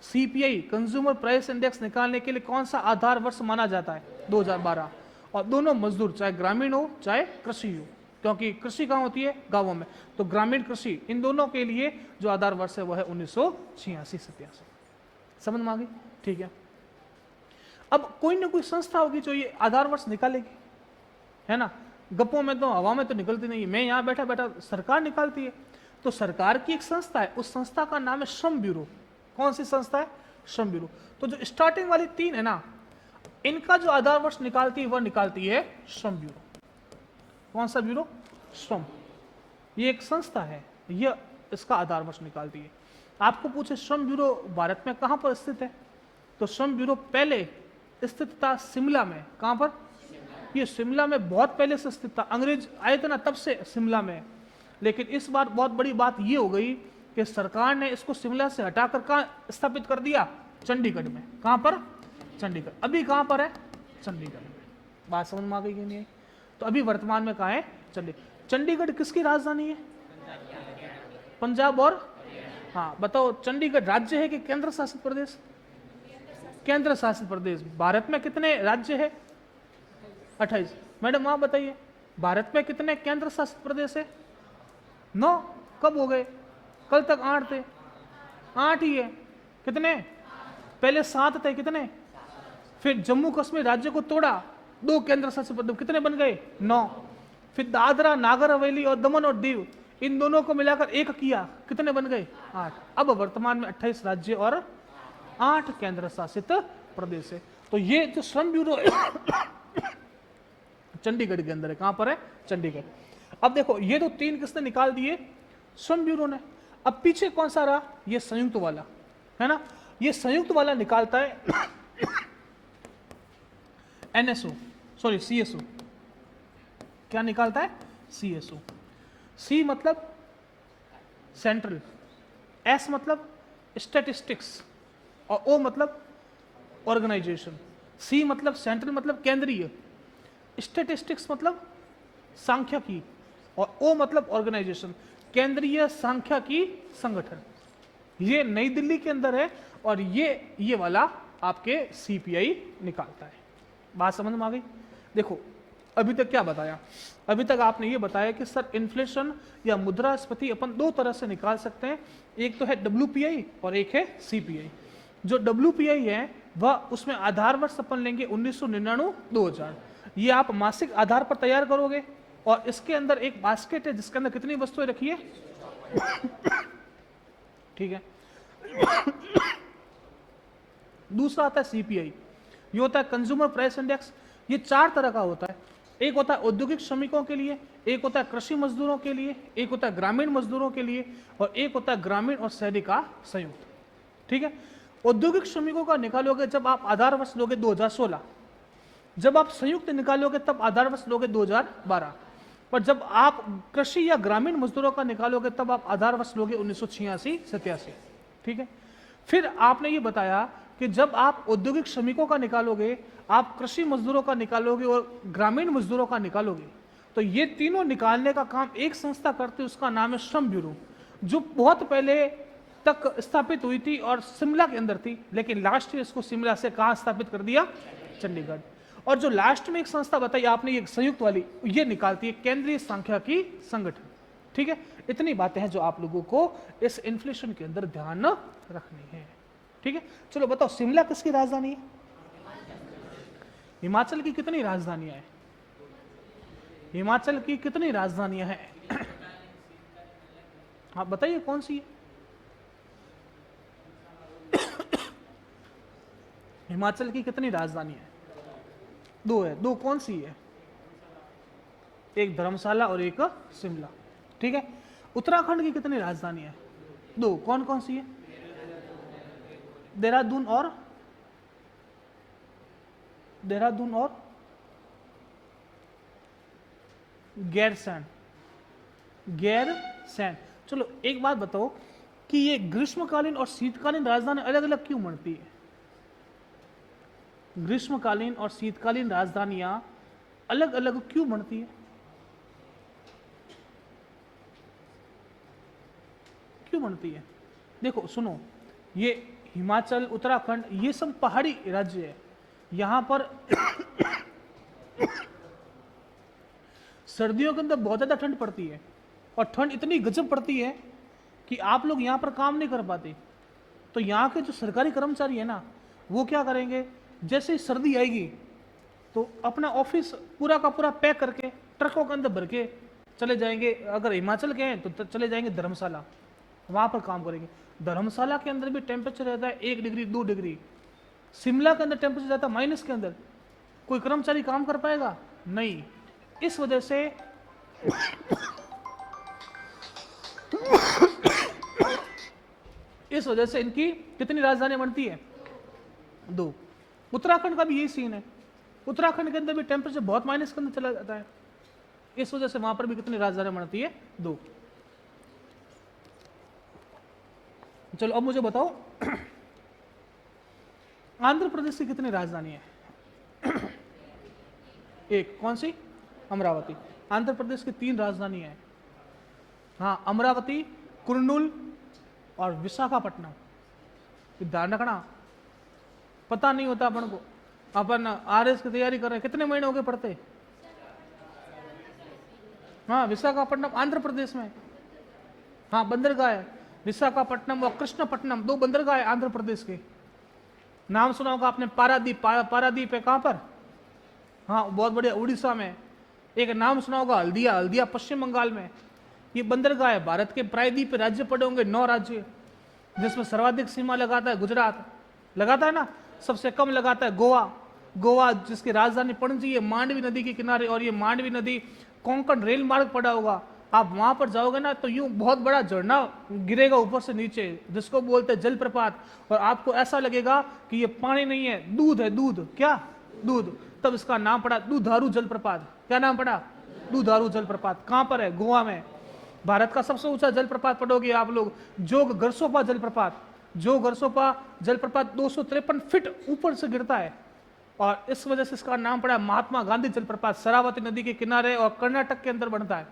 सीपीआई, कंज्यूमर प्राइस इंडेक्स निकालने के लिए कौन सा आधार वर्ष माना जाता है? 2012। और दोनों मजदूर, चाहे ग्रामीण हो चाहे कृषि हो, क्योंकि कृषि कहाँ होती है? गांवों में, तो ग्रामीण कृषि, इन दोनों के लिए जो आधार वर्ष है वह है 1986-87। समझ में आ गई? ठीक है। अब कोई ना कोई संस्था होगी जो ये आधार वर्ष निकालेगी, है ना। गप्पों में तो हवा में तो निकलती नहीं है, मैं यहाँ बैठा बैठा सरकार निकालती है। तो सरकार की एक संस्था है, उस संस्था का नाम है श्रम ब्यूरो। कौन सी संस्था है? श्रम ब्यूरो। तो जो स्टार्टिंग वाली 3 है ना, इनका जो आधार वर्ष निकालती है वह निकालती है श्रम ब्यूरो। कौन सा ब्यूरो? श्रम। ये एक संस्था है, यह इसका आधार वर्ष निकालती है। आपको पूछे श्रम ब्यूरो भारत में कहां पर स्थित है, तो श्रम ब्यूरो पहले स्थित था शिमला में। कहां पर? ये शिमला में बहुत पहले से स्थित था, अंग्रेज आए थे ना तब से शिमला में। लेकिन इस बार बहुत बड़ी बात ये हो गई कि सरकार ने इसको शिमला से हटाकर कहाँ स्थापित कर दिया? चंडीगढ़ में। कहां पर? चंडीगढ़। अभी कहां पर है? चंडीगढ़ में। बात समझ में आ गई कि नहीं? तो अभी वर्तमान में कहां है? चंडीगढ़। चंडीगढ़ किसकी राजधानी है? पंजाब और, हाँ बताओ, चंडीगढ़ राज्य है कि केंद्र शासित प्रदेश? केंद्र शासित प्रदेश। भारत में कितने राज्य है? 28। मैडम आप बताइए, भारत में कितने केंद्र शासित प्रदेश है? 9। कब हो गए? कल तक 8 थे। 8 ही है। कितने? पहले 7 थे। कितने? फिर जम्मू कश्मीर राज्य को तोड़ा, 2 केंद्र शासित प्रदेश, कितने बन गए? 9। फिर दादरा नागर हवेली और दमन और दीव, इन दोनों को मिलाकर 1 किया, कितने बन गए? 8। अब वर्तमान में 28 राज्य और 8 केंद्र शासित प्रदेश है। तो ये जो श्रम ब्यूरो चंडीगढ़ के अंदर है। कहां पर है? चंडीगढ़। अब देखो, ये तो 3 किसने निकाल दिए? श्रम ब्यूरो ने। अब पीछे कौन सा रहा? ये संयुक्त वाला है ना, ये संयुक्त वाला निकालता है एनएसओ, सॉरी सीएसओ। क्या निकालता है? सीएसओ। सी मतलब सेंट्रल, एस मतलब स्टैटिस्टिक्स और ओ मतलब ऑर्गेनाइजेशन। सी मतलब सेंट्रल मतलब केंद्रीय, स्टैटिस्टिक्स मतलब सांख्यिकी और ओ मतलब ऑर्गेनाइजेशन, केंद्रीय सांख्यिकी संगठन। ये नई दिल्ली के अंदर है और ये वाला आपके सीपीआई निकालता है। बात समझ में आ गई? देखो अभी तक क्या बताया? अभी तक आपने ये बताया कि सर इन्फ्लेशन या मुद्रास्फीति अपन 2 तरह से निकाल सकते हैं, एक तो है डब्ल्यूपीआई और एक है सीपीआई। जो डब्ल्यूपीआई है वह उसमें आधार वर्ष अपन लेंगे 1999-2000। ये आप मासिक आधार पर तैयार करोगे और इसके अंदर एक बास्केट है जिसके अंदर कितनी वस्तुएं रखी है? ठीक है। दूसरा आता है सीपीआई, ये होता है कंज्यूमर प्राइस इंडेक्स। ये 4 तरह का होता है। एक होता है औद्योगिक श्रमिकों के लिए, एक होता है कृषि मजदूरों के लिए, एक होता है ग्रामीण मजदूरों के लिए और एक होता है ग्रामीण और शहरी का संयुक्त। ठीक है। औद्योगिक श्रमिकों का निकालोगे जब आप आधार वर्ष लोगे 2016, जब आप संयुक्त निकालोगे तब आधार वर्ष लोगे 2012, पर जब आप कृषि या ग्रामीण मजदूरों का निकालोगे तब आप आधार वर्ष लोगे 1986-87। ठीक है। फिर आपने ये बताया कि जब आप औद्योगिक श्रमिकों का निकालोगे, आप कृषि मजदूरों का निकालोगे और ग्रामीण मजदूरों का निकालोगे, तो ये तीनों निकालने का काम एक संस्था करती है, उसका नाम है श्रम ब्यूरो, जो बहुत पहले तक स्थापित हुई थी और शिमला के अंदर थी, लेकिन लास्ट ईयर इसको शिमला से कहाँ स्थापित कर दिया? चंडीगढ़। और जो लास्ट में एक संस्था बताई आपने, ये संयुक्त वाली, ये निकालती है केंद्रीय सांख्यिकी संगठन। ठीक है। इतनी बातें हैं जो आप लोगों को इस इन्फ्लेशन के अंदर ध्यान रखनी है। ठीक है। चलो बताओ, शिमला किसकी राजधानी है? हिमाचल की कितनी राजधानियां हैं? हिमाचल की कितनी राजधानियां हैं? आप बताइए कौन सी है? हिमाचल की कितनी राजधानी है? 2 है। 2 कौन सी है? एक धर्मशाला और एक शिमला। ठीक है। उत्तराखंड की कितनी राजधानी है? 2। कौन कौन सी है? देहरादून और गैरसैंण। चलो एक बात बताओ कि ये ग्रीष्मकालीन और शीतकालीन राजधानी अलग अलग क्यों बनती है? ग्रीष्मकालीन और शीतकालीन राजधानियां अलग अलग क्यों बनती है? क्यों बनती है? देखो सुनो, ये हिमाचल, उत्तराखंड, ये सब पहाड़ी राज्य है। यहां पर सर्दियों के अंदर बहुत ज्यादा ठंड पड़ती है और ठंड इतनी गजब पड़ती है कि आप लोग यहां पर काम नहीं कर पाते। तो यहाँ के जो सरकारी कर्मचारी है ना, वो क्या करेंगे, जैसे ही सर्दी आएगी तो अपना ऑफिस पूरा का पूरा पैक करके ट्रकों के अंदर भर के चले जाएंगे। अगर हिमाचल के हैं तो चले जाएंगे धर्मशाला, वहां पर काम करेंगे। धर्मशाला के अंदर भी टेम्परेचर रहता है 1 डिग्री 2 डिग्री। शिमला के अंदर टेम्परेचर रहता है माइनस के अंदर। कोई कर्मचारी काम कर पाएगा? नहीं। इस वजह से इनकी कितनी राजधानी बनती है? 2। उत्तराखंड का भी यही सीन है। उत्तराखंड के अंदर भी टेम्परेचर बहुत माइनस के अंदर चला जाता है। इस वजह से वहां पर भी कितनी राजधानी बनती है? 2। चलो अब मुझे बताओ आंध्र प्रदेश की कितनी राजधानी है? 1। कौन सी? अमरावती। आंध्र प्रदेश की 3 राजधानी है। हाँ, अमरावती, कुर्नूल और विशाखापट्टनम। ध्यान रखना, पता नहीं होता अपन को। अपन आरएस की तैयारी कर रहे हैं, कितने महीने हो गए पढ़ते? हाँ, विशाखापट्टनम आंध्र प्रदेश में। हाँ, बंदरगाह है विशाखापट्टनम और कृष्णपट्टनम, 2 बंदरगाह है आंध्र प्रदेश के। नाम सुना होगा आपने, पारादीप। पारादीप है कहां पर? हाँ, बहुत बढ़िया, उड़ीसा में। एक नाम सुना होगा हल्दिया। हल्दिया पश्चिम बंगाल में। ये बंदरगाह है। भारत के प्रायद्वीप राज्य पड़े होंगे 9 राज्य, जिसमें सर्वाधिक सीमा लगाता है गुजरात, लगाता है ना। सबसे कम लगाता है गोवा। गोवा जिसकी राजधानी पणजी है, मांडवी नदी के किनारे। और ये मांडवी नदी कोंकण रेल मार्ग पड़ा होगा। आप वहां पर जाओगे ना तो यूं बहुत बड़ा झरना गिरेगा ऊपर से नीचे, जिसको बोलते हैं जलप्रपात। और आपको ऐसा लगेगा कि ये पानी नहीं है, दूध है। दूध क्या? दूध। तब इसका नाम पड़ा दूधारू जलप्रपात। क्या नाम पड़ा? दूधारू जलप्रपात। कहां पर है? गोवा में। भारत का सबसे ऊंचा जलप्रपात पढ़ोगे आप लोग, जोग गरसोपा जलप्रपात। जोग गरसोपा जलप्रपात 253 फीट ऊपर से गिरता है। और इस वजह से इसका नाम पड़ा महात्मा गांधी जलप्रपात। शरावती नदी के किनारे और कर्नाटक के अंदर बनता है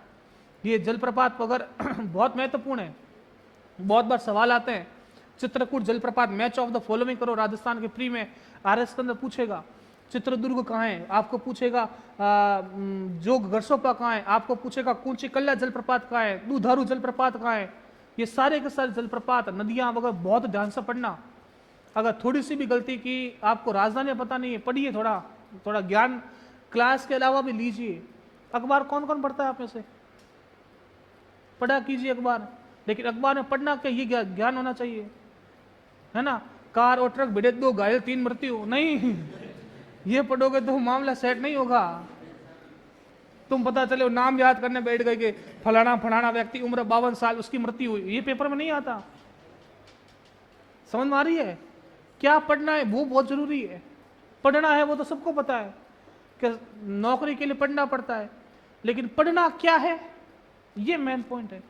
ये जलप्रपात। अगर बहुत महत्वपूर्ण है, बहुत बार सवाल आते हैं। चित्रकूट जलप्रपात, मैच ऑफ द फॉलोइंग करो राजस्थान के प्री में, आरएस के अंदर पूछेगा। चित्रदुर्ग कहाँ है? आपको पूछेगा। जोग गरसोपा कहाँ है? आपको पूछेगा। कुंची कल्या जलप्रपात कहाँ है? दूधारू जलप्रपात कहाँ है? ये सारे के सारे जलप्रपात, नदियां वगैरह बहुत ध्यान से पढ़ना। अगर थोड़ी सी भी गलती की, आपको राजधानी पता नहीं है, पढ़िए। थोड़ा ज्ञान क्लास के अलावा भी लीजिए। अखबार कौन कौन पढ़ता है आप में से? पढ़ा कीजिए अखबार। लेकिन अखबार में पढ़ना क्या, ये ज्ञान होना चाहिए, है ना। कार और ट्रक भिड़े, 2 घायल 3 मृत्यु। नहीं, ये पढ़ोगे तो मामला सेट नहीं होगा। तुम पता चले नाम याद करने बैठ गए कि फलाना फलाना व्यक्ति उम्र 52 साल, उसकी मृत्यु हुई। ये पेपर में नहीं आता। समझ में आ रही है? क्या पढ़ना है वो बहुत जरूरी है। पढ़ना है वो तो सबको पता है कि नौकरी के लिए पढ़ना पड़ता है, लेकिन पढ़ना क्या है ये मेन पॉइंट है।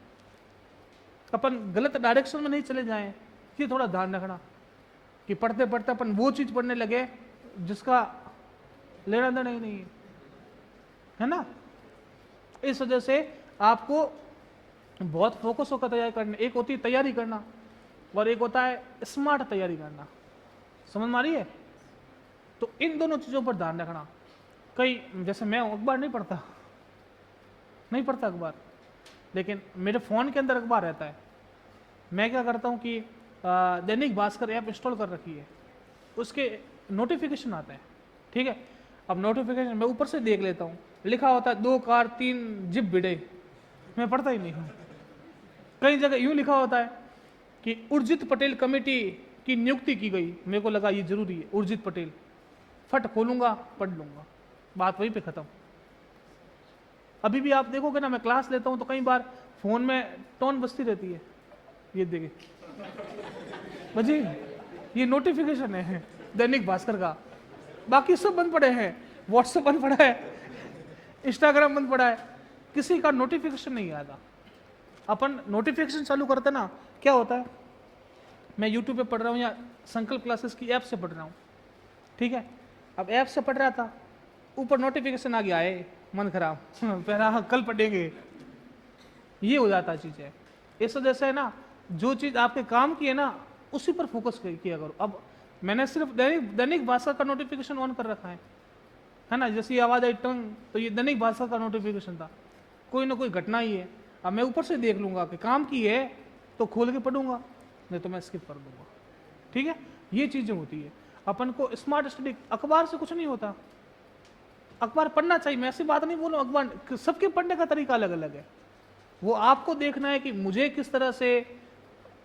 अपन गलत डायरेक्शन में नहीं चले जाएं, ये थोड़ा ध्यान रखना कि पढ़ते पढ़ते अपन वो चीज पढ़ने लगे जिसका लेना देना ही नहीं है ना। इस वजह से आपको बहुत फोकस होकर तैयारी करनी। एक होती है तैयारी करना और एक होता है स्मार्ट तैयारी करना। समझ में आ रही है? तो इन दोनों चीजों पर ध्यान रखना। कई जैसे मैं अखबार नहीं पढ़ता अखबार, लेकिन मेरे फोन के अंदर अखबार रहता है। मैं क्या करता हूँ कि दैनिक भास्कर ऐप इंस्टॉल कर रखी है, उसके नोटिफिकेशन आते हैं। ठीक है, अब नोटिफिकेशन मैं ऊपर से देख लेता हूँ, लिखा होता है 2 कार 3 जिप भिड़े, मैं पढ़ता ही नहीं हूँ। कई जगह यूं लिखा होता है कि उर्जित पटेल कमेटी की नियुक्ति की गई। मेरे को लगा ये जरूरी है, उर्जित पटेल। फट खोलूंगा, पढ़ लूंगा, बात वहीं पे खत्म। अभी भी आप देखोगे ना, मैं क्लास लेता हूं तो कई बार फोन में टोन बजती रहती है, ये देखिए बजी, ये नोटिफिकेशन है दैनिक भास्कर का। बाकी सब बंद पड़े हैं, व्हाट्सएप बंद पड़ा है, इंस्टाग्राम बंद पड़ा है, किसी का नोटिफिकेशन नहीं आता। अपन नोटिफिकेशन चालू करते ना, क्या होता है, मैं यूट्यूब पे पढ़ रहा हूँ या संकल्प क्लासेस की ऐप से पढ़ रहा हूँ, ठीक है। अब ऐप से पढ़ रहा था, ऊपर नोटिफिकेशन आ गया है, मन खराब पहला कल पढ़ेंगे, ये हो जाता चीज़ है। इस वजह से ना, जो चीज़ आपके काम की है ना, उसी पर फोकस किया करो। अब मैंने सिर्फ दैनिक भास्कर का नोटिफिकेशन ऑन कर रखा है ना। जैसी आवाज़ आई टंग, तो ये दैनिक भास्कर का नोटिफिकेशन था, कोई ना कोई घटना ही है। अब मैं ऊपर से देख लूंगा कि काम की है तो खोल के पढ़ूंगा, नहीं तो मैं स्किप कर दूंगा। ठीक है, ये चीज़ें होती है। अपन को स्मार्ट स्टडी, अखबार से कुछ नहीं होता। अखबार पढ़ना चाहिए, मैं ऐसी बात नहीं बोलूँ, अखबार सबके पढ़ने का तरीका अलग अलग है। वो आपको देखना है कि मुझे किस तरह से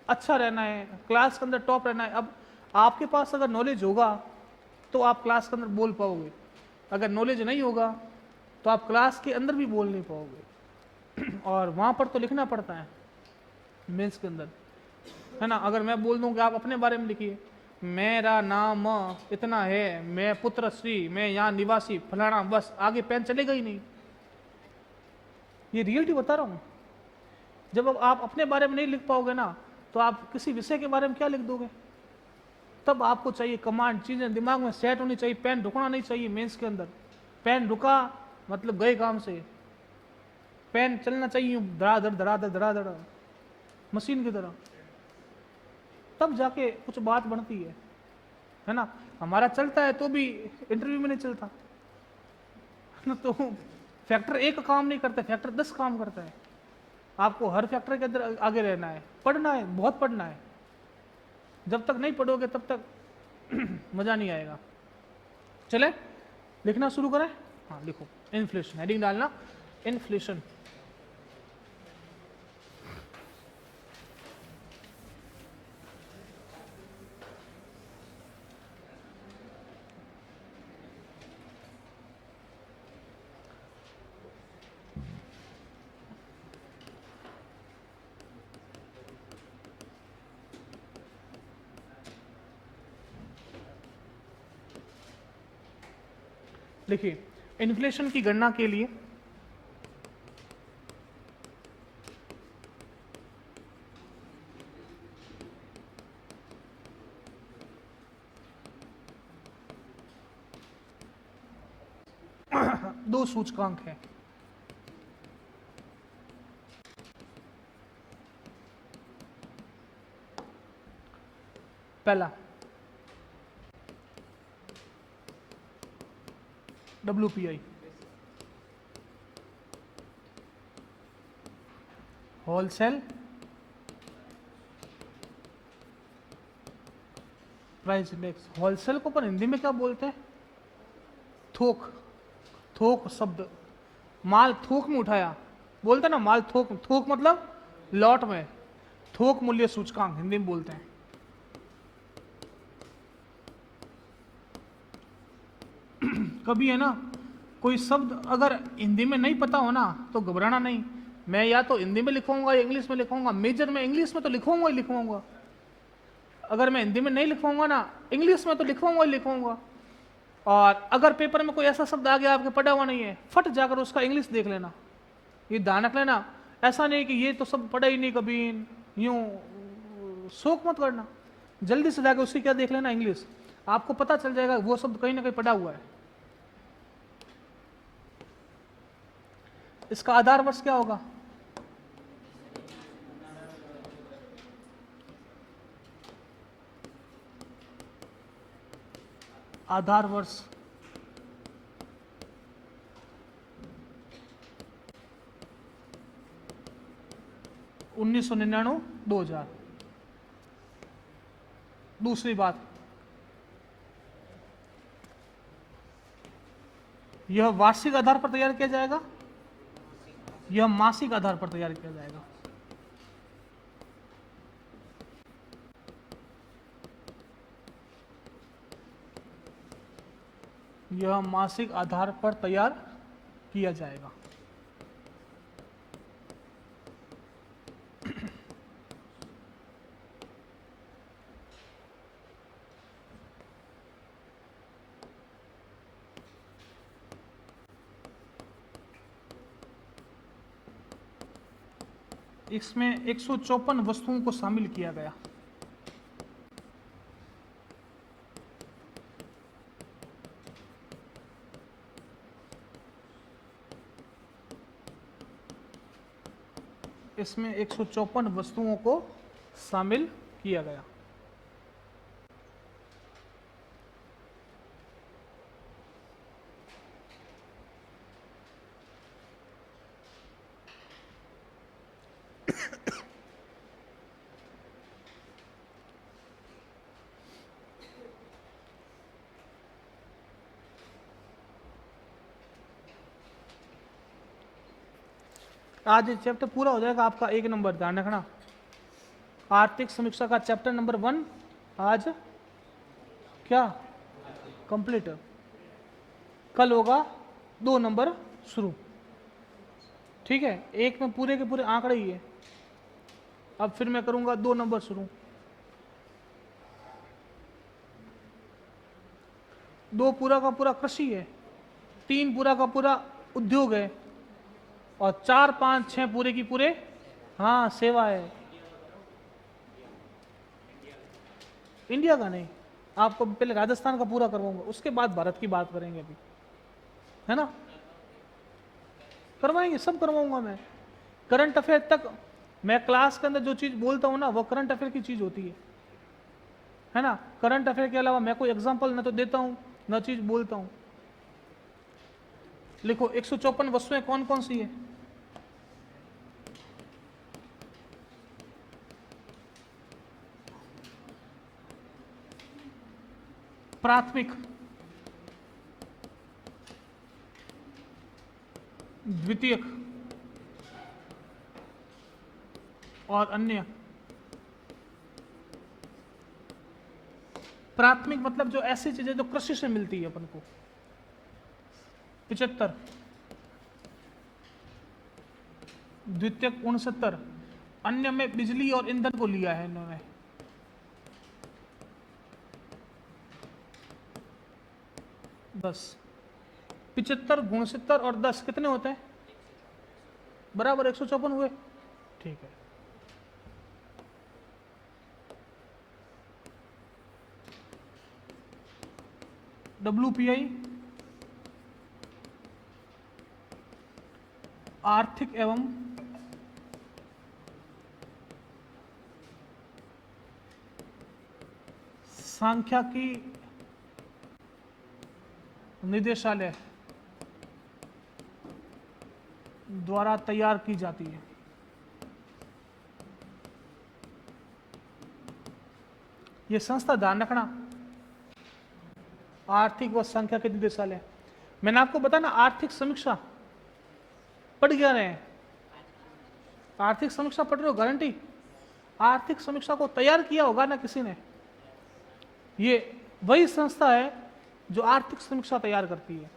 अच्छा रहना है, क्लास के अंदर टॉप रहना है। अब आपके पास अगर नॉलेज होगा तो आप क्लास के अंदर बोल पाओगे, अगर नॉलेज नहीं होगा तो आप क्लास के अंदर भी बोल नहीं पाओगे। और वहाँ पर तो लिखना पड़ता है मेंस के अंदर, है ना। अगर मैं बोल दूं कि आप अपने बारे में लिखिए, मेरा नाम इतना है, मैं पुत्र श्री, मैं यहाँ निवासी फलाना, बस आगे पेन चलेगा ही नहीं। ये रियलिटी बता रहा हूँ। जब अब आप अपने बारे में नहीं लिख पाओगे ना, तो आप किसी विषय के बारे में क्या लिख दोगे। तब आपको चाहिए कमांड, चीजें दिमाग में सेट होनी चाहिए, पेन रुकना नहीं चाहिए मेंस के अंदर। पेन रुका मतलब गए काम से। पेन चलना चाहिए धड़ाधड़ धड़ाधड़ धड़ाधड़, मशीन की तरह, तब जाके कुछ बात बनती है ना। हमारा चलता है तो भी इंटरव्यू में नहीं चलता ना, तो फैक्टर एक काम नहीं करता, फैक्टर 10 काम करता है। आपको हर फैक्टर के अंदर आगे रहना है, पढ़ना है, बहुत पढ़ना है। जब तक नहीं पढ़ोगे तब तक मजा नहीं आएगा। चले लिखना शुरू करें। हाँ लिखो, इन्फ्लेशन, हेडिंग डालना इन्फ्लेशन। देखिए, इन्फ्लेशन की गणना के लिए दो सूचकांक हैं। पहला WPI, wholesale price index. Wholesale को पर हिंदी में क्या बोलते हैं, थोक। थोक शब्द, माल थोक में उठाया बोलते ना, माल थोक, थोक मतलब लॉट में। थोक मूल्य सूचकांक हिंदी में बोलते हैं। कभी है ना, कोई शब्द अगर हिंदी में नहीं पता हो ना तो घबराना नहीं। मैं या तो हिंदी में लिखूंगा या इंग्लिश में लिखूंगा, मेजर में इंग्लिश में तो लिखूंगा ही लिखूंगा। अगर मैं हिंदी में नहीं लिखवाऊंगा ना, इंग्लिश में तो लिखवाऊंगा ही लिखवाऊंगा। और अगर पेपर में कोई ऐसा शब्द आ गया आपके पढ़ा हुआ नहीं है, फट जाकर उसका इंग्लिश देख लेना, ये ध्यान रख लेना। ऐसा नहीं कि ये तो सब पढ़ा ही नहीं कभी, यूं शोक मत करना, जल्दी से जाकर उसकी क्या देख लेना, इंग्लिश। आपको पता चल जाएगा वो शब्द कहीं ना कहीं पढ़ा हुआ है। इसका आधार वर्ष क्या होगा, आधार वर्ष 1999 2000। दूसरी बात, यह वार्षिक आधार पर तैयार किया जाएगा, यह मासिक आधार पर तैयार किया जाएगा। यह मासिक आधार पर तैयार किया जाएगा। इसमें 154 वस्तुओं को शामिल किया गया। इसमें 154 वस्तुओं को शामिल किया गया। आज ये चैप्टर पूरा हो जाएगा आपका, 1 नंबर ध्यान रखना। आर्थिक समीक्षा का चैप्टर नंबर 1 आज क्या कंप्लीट। कल होगा 2 नंबर शुरू, ठीक है। 1 में पूरे के पूरे आंकड़े ही है, अब फिर मैं करूंगा 2 नंबर शुरू। 2 पूरा का पूरा कृषि है, 3 पूरा का पूरा उद्योग है, और 4, 5, 6 पूरे की पूरे हाँ सेवा है। इंडिया का नहीं, आपको पहले राजस्थान का पूरा करवाऊंगा, उसके बाद भारत की बात करेंगे अभी, है ना। करवाएंगे, सब करवाऊंगा मैं। करंट अफेयर तक मैं क्लास के अंदर जो चीज बोलता हूं ना, वो करंट अफेयर की चीज होती है ना। करंट अफेयर के अलावा मैं कोई एग्जांपल न तो देता हूं न चीज बोलता हूं। लिखो 154 वस्तुएं कौन कौन सी है। प्राथमिक, द्वितीयक और अन्य। प्राथमिक मतलब जो ऐसी चीजें जो कृषि से मिलती है अपन को, 75, द्वितीयक 69, अन्य में बिजली और ईंधन को लिया है इन्होंने। दस, 75, 69 और 10 कितने होते हैं, बराबर 154 हुए, ठीक है। WPI आर्थिक एवं सांख्यिकी निदेशालय द्वारा तैयार की जाती है। यह संस्था ध्यान रखना, आर्थिक व सांख्यिकी निदेशालय। मैंने आपको बताया ना, आर्थिक समीक्षा पढ़ क्या रहे हैं, आर्थिक समीक्षा पढ़ रहे हो गारंटी। आर्थिक समीक्षा को तैयार किया होगा ना किसी ने, ये वही संस्था है जो आर्थिक समीक्षा तैयार करती है।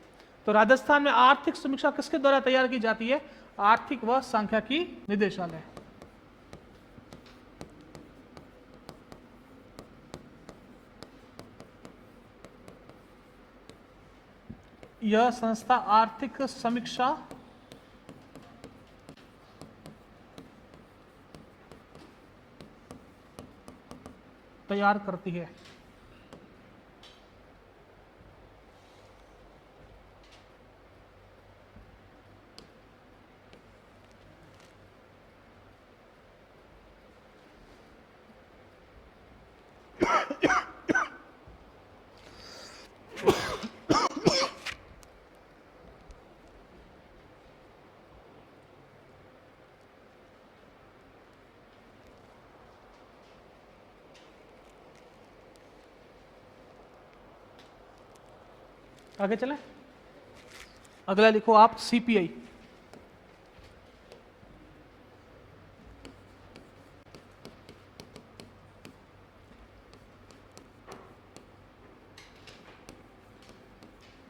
तो राजस्थान में आर्थिक समीक्षा किसके द्वारा तैयार की जाती है, आर्थिक व सांख्यिकी निदेशालय। यह संस्था आर्थिक समीक्षा तैयार करती है। आगे चलें, अगला लिखो आप CPI।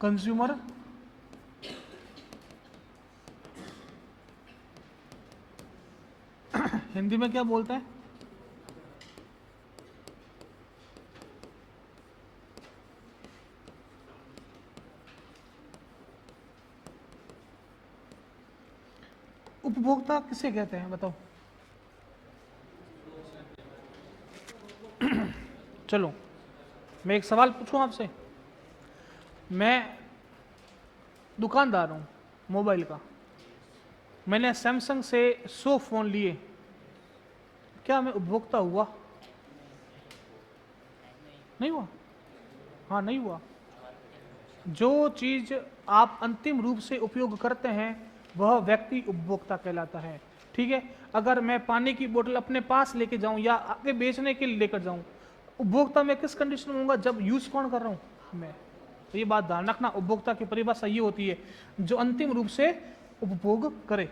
कंज्यूमर हिंदी में क्या बोलते हैं, उपभोक्ता किसे कहते हैं बताओ। चलो मैं एक सवाल पूछूं आपसे, मैं दुकानदार हूं मोबाइल का, मैंने सैमसंग से 100 फोन लिए, क्या मैं उपभोक्ता हुआ, नहीं हुआ, हाँ नहीं हुआ। जो चीज आप अंतिम रूप से उपयोग करते हैं वह व्यक्ति उपभोक्ता कहलाता है, ठीक है। अगर मैं पानी की बोतल अपने पास लेके जाऊं या आगे बेचने के लिए लेकर जाऊं, उपभोक्ता मैं किस कंडीशन में होऊंगा, जब यूज कौन कर रहा हूं मैं। तो ये बात ध्यान रखना, उपभोक्ता की परिभाषा ये होती है जो अंतिम रूप से उपभोग करे।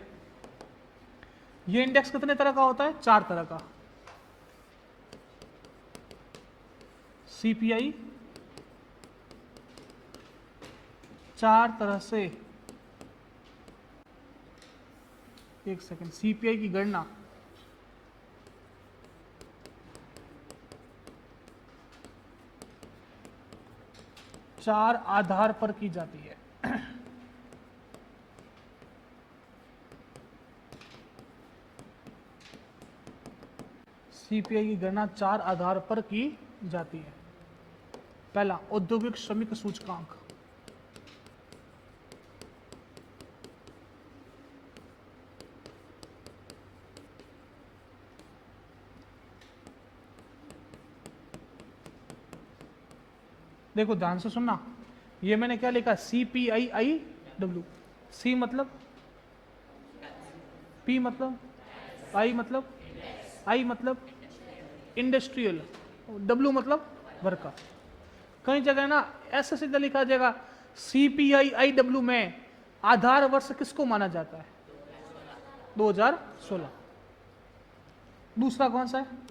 ये इंडेक्स कितने तरह का होता है? 4 तरह का। सीपीआई 4 तरह से, एक सेकंड, सीपीआई की गणना चार आधार पर की जाती है। सीपीआई की गणना 4 आधार पर की जाती है। पहला, औद्योगिक श्रमिक सूचकांक। देखो ध्यान से सुनना, ये मैंने क्या लिखा? CPIIW। सी मतलब, पी मतलब, आई मतलब, आई मतलब इंडस्ट्रियल, डब्ल्यू मतलब वर्कर। कई जगह ना ऐसे सीधा लिखा जाएगा CPIIW में आधार वर्ष किसको माना जाता है? 2016। दूसरा कौन सा है?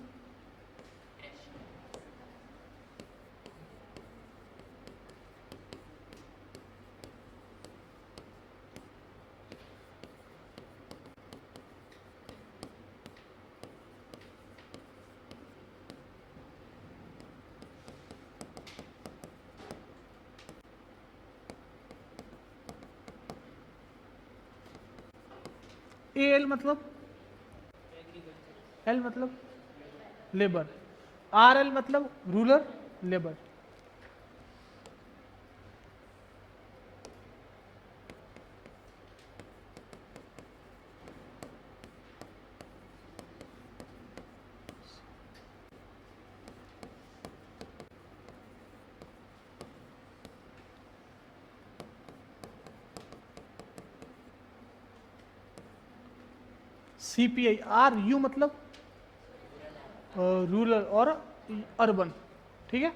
एल मतलब, एल मतलब लेबर, RL मतलब रूरल लेबर। CPI, RU मतलब रूरल और अर्बन, ठीक है।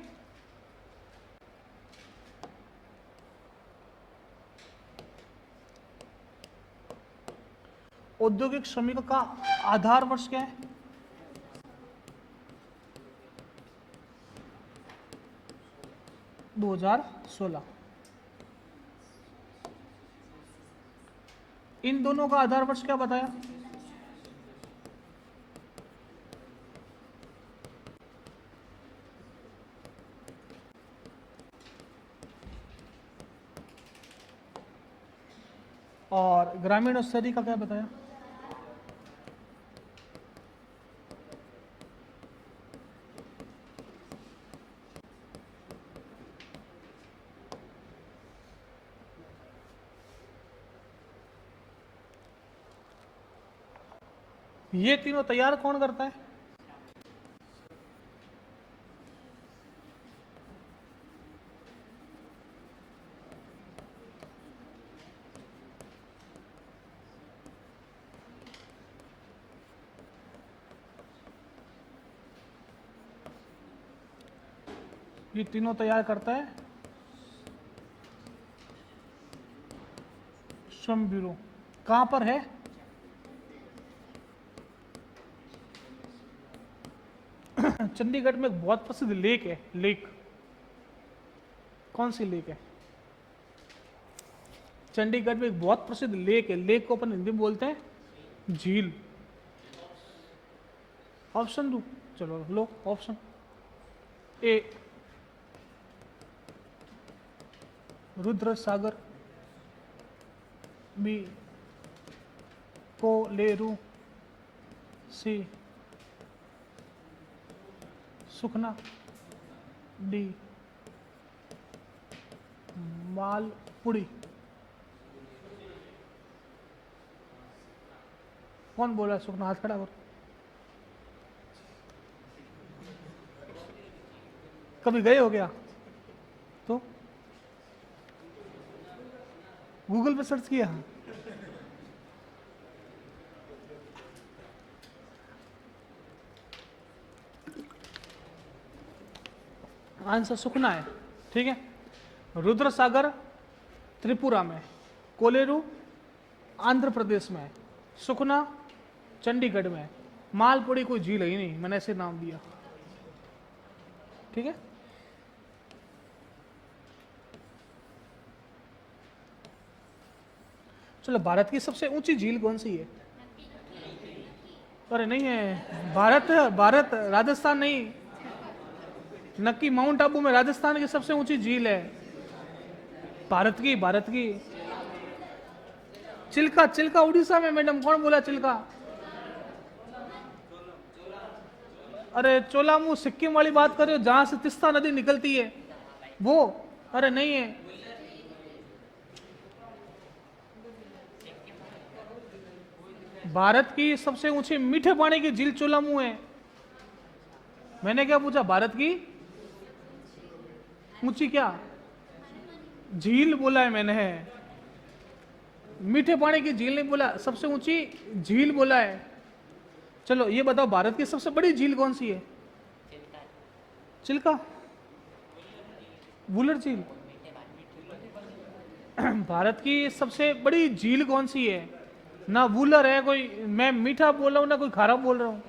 औद्योगिक श्रमिकों का आधार वर्ष क्या है? दो हजार 16। इन दोनों का आधार वर्ष क्या बताया? और ग्रामीण और शहरी का क्या बताया? ये तीनों तैयार कौन करता है? ये तीनों तैयार करता है श्रम ब्यूरो। कहां पर है? चंडीगढ़ में एक बहुत प्रसिद्ध लेक है। लेक, कौन सी लेक है? चंडीगढ़ में एक बहुत प्रसिद्ध लेक है। लेक को अपन हिंदी में बोलते हैं झील। ऑप्शन दो, चलो लो ऑप्शन। ए रुद्र सागर, बी कोलेरू, सी सुखना, डी मालपुड़ी। कौन बोला सुखना? हाथ खड़ा करो। कभी गए हो गया तो गूगल पे सर्च किया? आंसर सुखना है, ठीक है। रुद्र सागर त्रिपुरा में, कोलेरू आंध्र प्रदेश में, सुखना चंडीगढ़ में। मालपुड़ी कोई झील है ही नहीं, मैंने ऐसे नाम दिया। ठीक है, चलो भारत की सबसे ऊंची झील कौन सी है? अरे नहीं है, भारत भारत राजस्थान नहीं, नक्की माउंट आबू में राजस्थान की सबसे ऊंची झील है। भारत की, भारत की। चिल्का, चिल्का उड़ीसा में मैडम, कौन बोला चिल्का? अरे चोलामू सिक्किम वाली बात कर रहे हो, जहां से तिस्ता नदी निकलती है वो? अरे नहीं है। भारत की सबसे ऊंची मीठे पानी की झील चोलामू है। मैंने क्या पूछा? भारत की ऊंची क्या झील बोला है मैंने, मीठे पानी की झील नहीं बोला, सबसे ऊंची झील बोला है। चलो ये बताओ, भारत की सबसे बड़ी झील कौन सी है? चिल्का, वुलर झील। भारत की सबसे बड़ी झील कौन सी है? ना वुलर है कोई, मैं मीठा बोल रहा हूं ना कोई खारा बोल रहा हूं।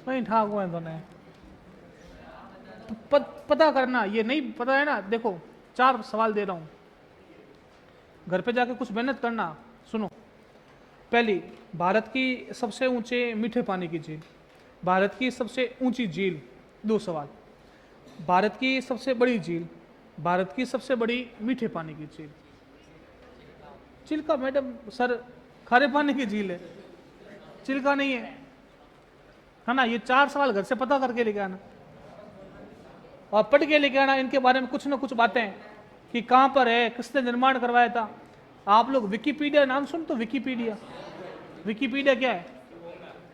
वही ठाक हुआ है दोनों। पता करना, ये नहीं पता है ना, देखो 4 सवाल दे रहा हूं, घर पे जाके कुछ मेहनत करना। सुनो, पहली, भारत की सबसे ऊंचे मीठे पानी की झील, भारत की सबसे ऊंची झील, 2 सवाल। भारत की सबसे बड़ी झील, भारत की सबसे बड़ी मीठे पानी की झील। चिल्का मैडम सर खारे पानी की झील है, चिल्का नहीं है ना? ये 4 सवाल घर से पता करके लेके आना और पढ़ के लेके आना, इनके बारे में कुछ ना कुछ बातें कि कहां पर है, किसने निर्माण करवाया था। आप लोग विकिपीडिया नाम सुन तो, विकिपीडिया, विकिपीडिया क्या है?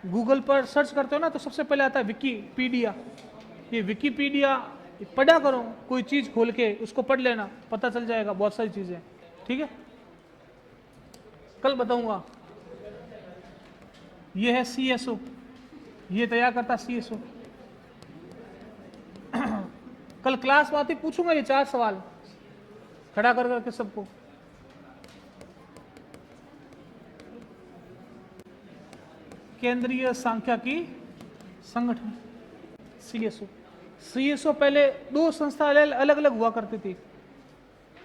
गूगल पर सर्च करते हो ना तो सबसे पहले आता है विकिपीडिया। ये विकिपीडिया पढ़ा करो, कोई चीज खोल के उसको पढ़ लेना, पता चल जाएगा बहुत सारी चीजें। ठीक है, कल बताऊंगा। ये है CSO, ये तैयार करता CSO। कल क्लास में आती पूछूंगा ये 4 सवाल खड़ा कर करके सबको। केंद्रीय सांख्यिकी संगठन, CSO। CSO पहले 2 संस्था अलग अलग हुआ करती थी,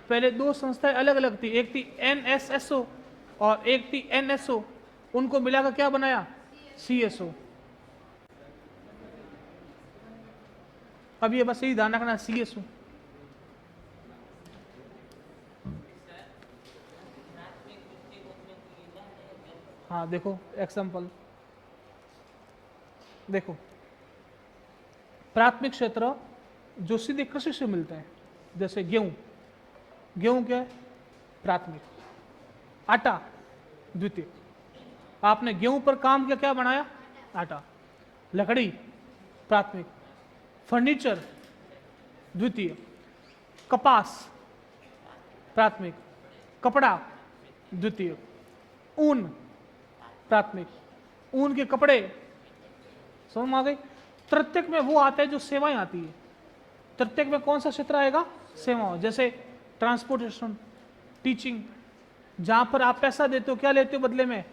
पहले 2 संस्थाएं अलग अलग थी, एक थी NSSO और एक थी NSO, उनको मिलाकर क्या बनाया? CSO। अब ये बस यही ध्यान रखना, CSO। हाँ देखो एग्जाम्पल, देखो प्राथमिक क्षेत्र जो सीधे कृषि से मिलते हैं, जैसे गेहूं, गेहूं क्या है? प्राथमिक। आटा द्वितीय, आपने गेहूं पर काम किया, क्या बनाया? आटा। लकड़ी प्राथमिक, फर्नीचर द्वितीय, कपास प्राथमिक, कपड़ा द्वितीय, ऊन प्राथमिक, ऊन के कपड़े। समझ में आ गई? तृतीयक में वो आता है जो सेवाएं आती है। तृतीयक में कौन सा क्षेत्र आएगा? सेवाओं, जैसे ट्रांसपोर्टेशन, टीचिंग, जहां पर आप पैसा देते हो, क्या लेते हो बदले में?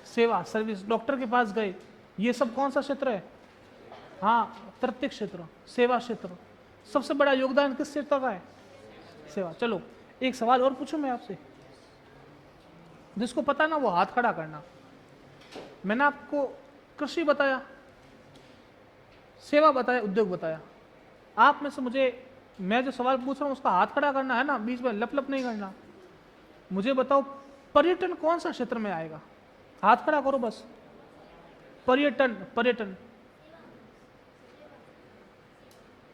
सेवा, सर्विस। डॉक्टर के पास गए, ये सब कौन सा क्षेत्र है? हाँ, तृतीयक क्षेत्र, सेवा क्षेत्र। सबसे बड़ा योगदान किस क्षेत्र का है? सेवा। चलो एक सवाल और पूछूं मैं आपसे, जिसको पता ना वो हाथ खड़ा करना। मैंने आपको कृषि बताया, सेवा बताया, उद्योग बताया, आप में से मुझे, मैं जो सवाल पूछ रहा हूं उसका हाथ खड़ा करना है ना, बीच में लप लप नहीं करना। मुझे बताओ पर्यटन कौन सा क्षेत्र में आएगा? हाथ खड़ा करो बस। पर्यटन, पर्यटन,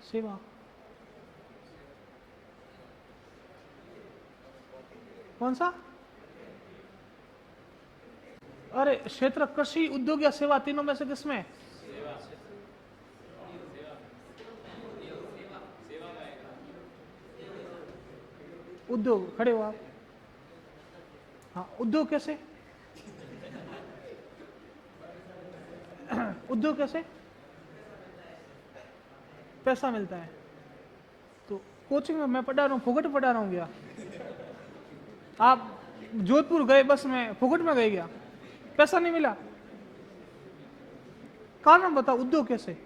सेवा। कौन सा? अरे क्षेत्र कृषि, उद्योग या सेवा, तीनों में से किसमें? उद्योग। खड़े हो आप। हाँ, उद्योग कैसे? उद्योग कैसे? पैसा मिलता है। कोचिंग में मैं पढ़ा रहा हूँ, फुकट पढ़ा रहा हूँ क्या? आप जोधपुर गए बस में, फुकट में गए क्या? पैसा नहीं मिला? कारण बताओ, उद्योग कैसे?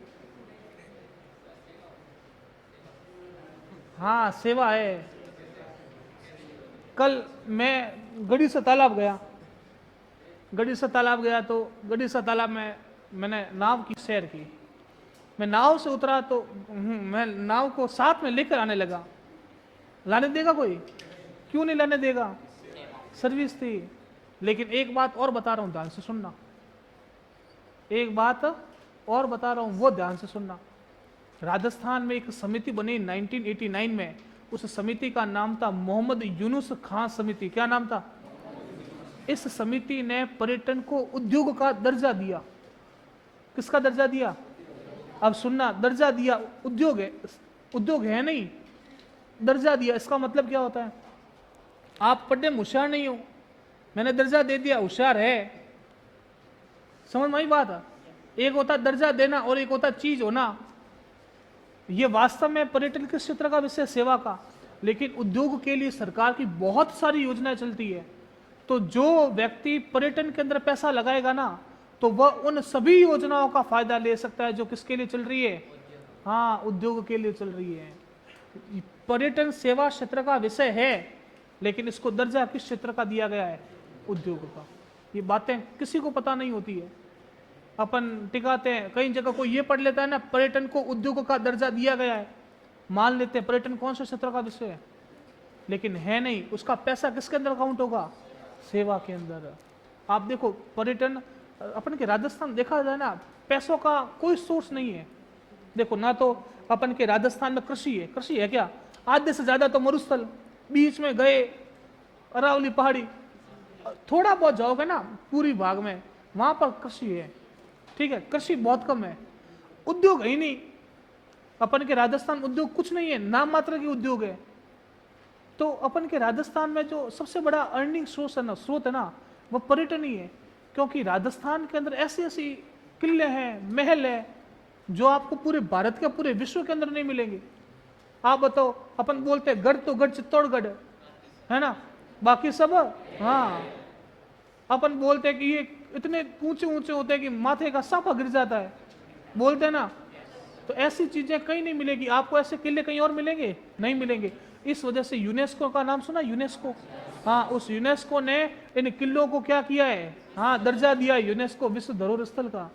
हाँ सेवा है। कल मैं गढ़ी से तालाब गया, तो गढ़ी से तालाब में मैंने नाव की सैर की। मैं नाव से उतरा तो मैं नाव को साथ में लेकर आने लगा। लाने देगा कोई? क्यों नहीं लाने देगा? सर्विस थी। लेकिन एक बात और बता रहा हूं, ध्यान से सुनना। एक बात और बता रहा हूं, वो ध्यान से सुनना। राजस्थान में एक समिति बनी 1989 में। उस समिति का नाम था मोहम्मद यूनुस खान समिति। क्या नाम था? इस समिति ने पर्यटन को उद्योग का दर्जा दिया। किसका दर्जा दिया? अब सुनना, दर्जा दिया। उद्योग है नहीं, दर्जा दिया। इसका मतलब क्या होता है? आप पढ़ने में होशियार नहीं हो, मैंने दर्जा दे दिया, होशियार है। समझ में आई बात? एक होता दर्जा देना और एक होता चीज होना। ये वास्तव में पर्यटन के क्षेत्र का विषय, सेवा का। लेकिन उद्योग के लिए सरकार की बहुत सारी योजनाएं चलती है। तो जो व्यक्ति पर्यटन के अंदर पैसा लगाएगा ना, तो वह उन सभी योजनाओं का फायदा ले सकता है जो किसके लिए चल रही है? हाँ, उद्योग के लिए चल रही है। पर्यटन सेवा क्षेत्र का विषय है, लेकिन इसको दर्जा किस क्षेत्र का दिया गया है? उद्योग का। ये बातें किसी को पता नहीं होती है, अपन टिकाते हैं। कई जगह कोई ये पढ़ लेता है ना, पर्यटन को उद्योग का दर्जा दिया गया है, मान लेते हैं पर्यटन कौन से क्षेत्र का विषय है, लेकिन है नहीं। उसका पैसा किसके अंदर काउंट होगा? सेवा के अंदर। आप देखो पर्यटन, अपन के राजस्थान देखा जाए ना, पैसों का कोई सोर्स नहीं है। देखो ना, तो अपन के राजस्थान में कृषि है। कृषि है क्या? आधे से ज्यादा तो मरुस्थल, बीच में गए अरावली पहाड़ी, थोड़ा बहुत जाओगे ना पूरी भाग में, वहां पर कृषि है। ठीक है, कृषि बहुत कम है, उद्योग है ही नहीं। अपन के राजस्थान उद्योग कुछ नहीं है, नाम मात्र के उद्योग है। तो अपन के राजस्थान में जो सबसे बड़ा अर्निंग स्रोत है ना, वो पर्यटन ही है। क्योंकि राजस्थान के अंदर ऐसी ऐसी किले हैं, महल है, जो आपको पूरे भारत के, पूरे विश्व के अंदर नहीं मिलेंगे। आप बताओ, अपन बोलते हैं गढ़, तो गढ़ चित्तौड़गढ़ है ना, बाकी सब हाँ। अपन बोलते हैं कि ये इतने ऊंचे ऊंचे होते हैं कि माथे का साफा गिर जाता है, बोलते हैं ना। तो ऐसी चीजें कहीं नहीं मिलेगी आपको, ऐसे किले कहीं और मिलेंगे? नहीं मिलेंगे। इस वजह से यूनेस्को का नाम सुना? यूनेस्को, हाँ, उस यूनेस्को ने इन किलों को क्या किया है? हाँ, दर्जा दिया यूनेस्को विश्व धरोहर स्थल का।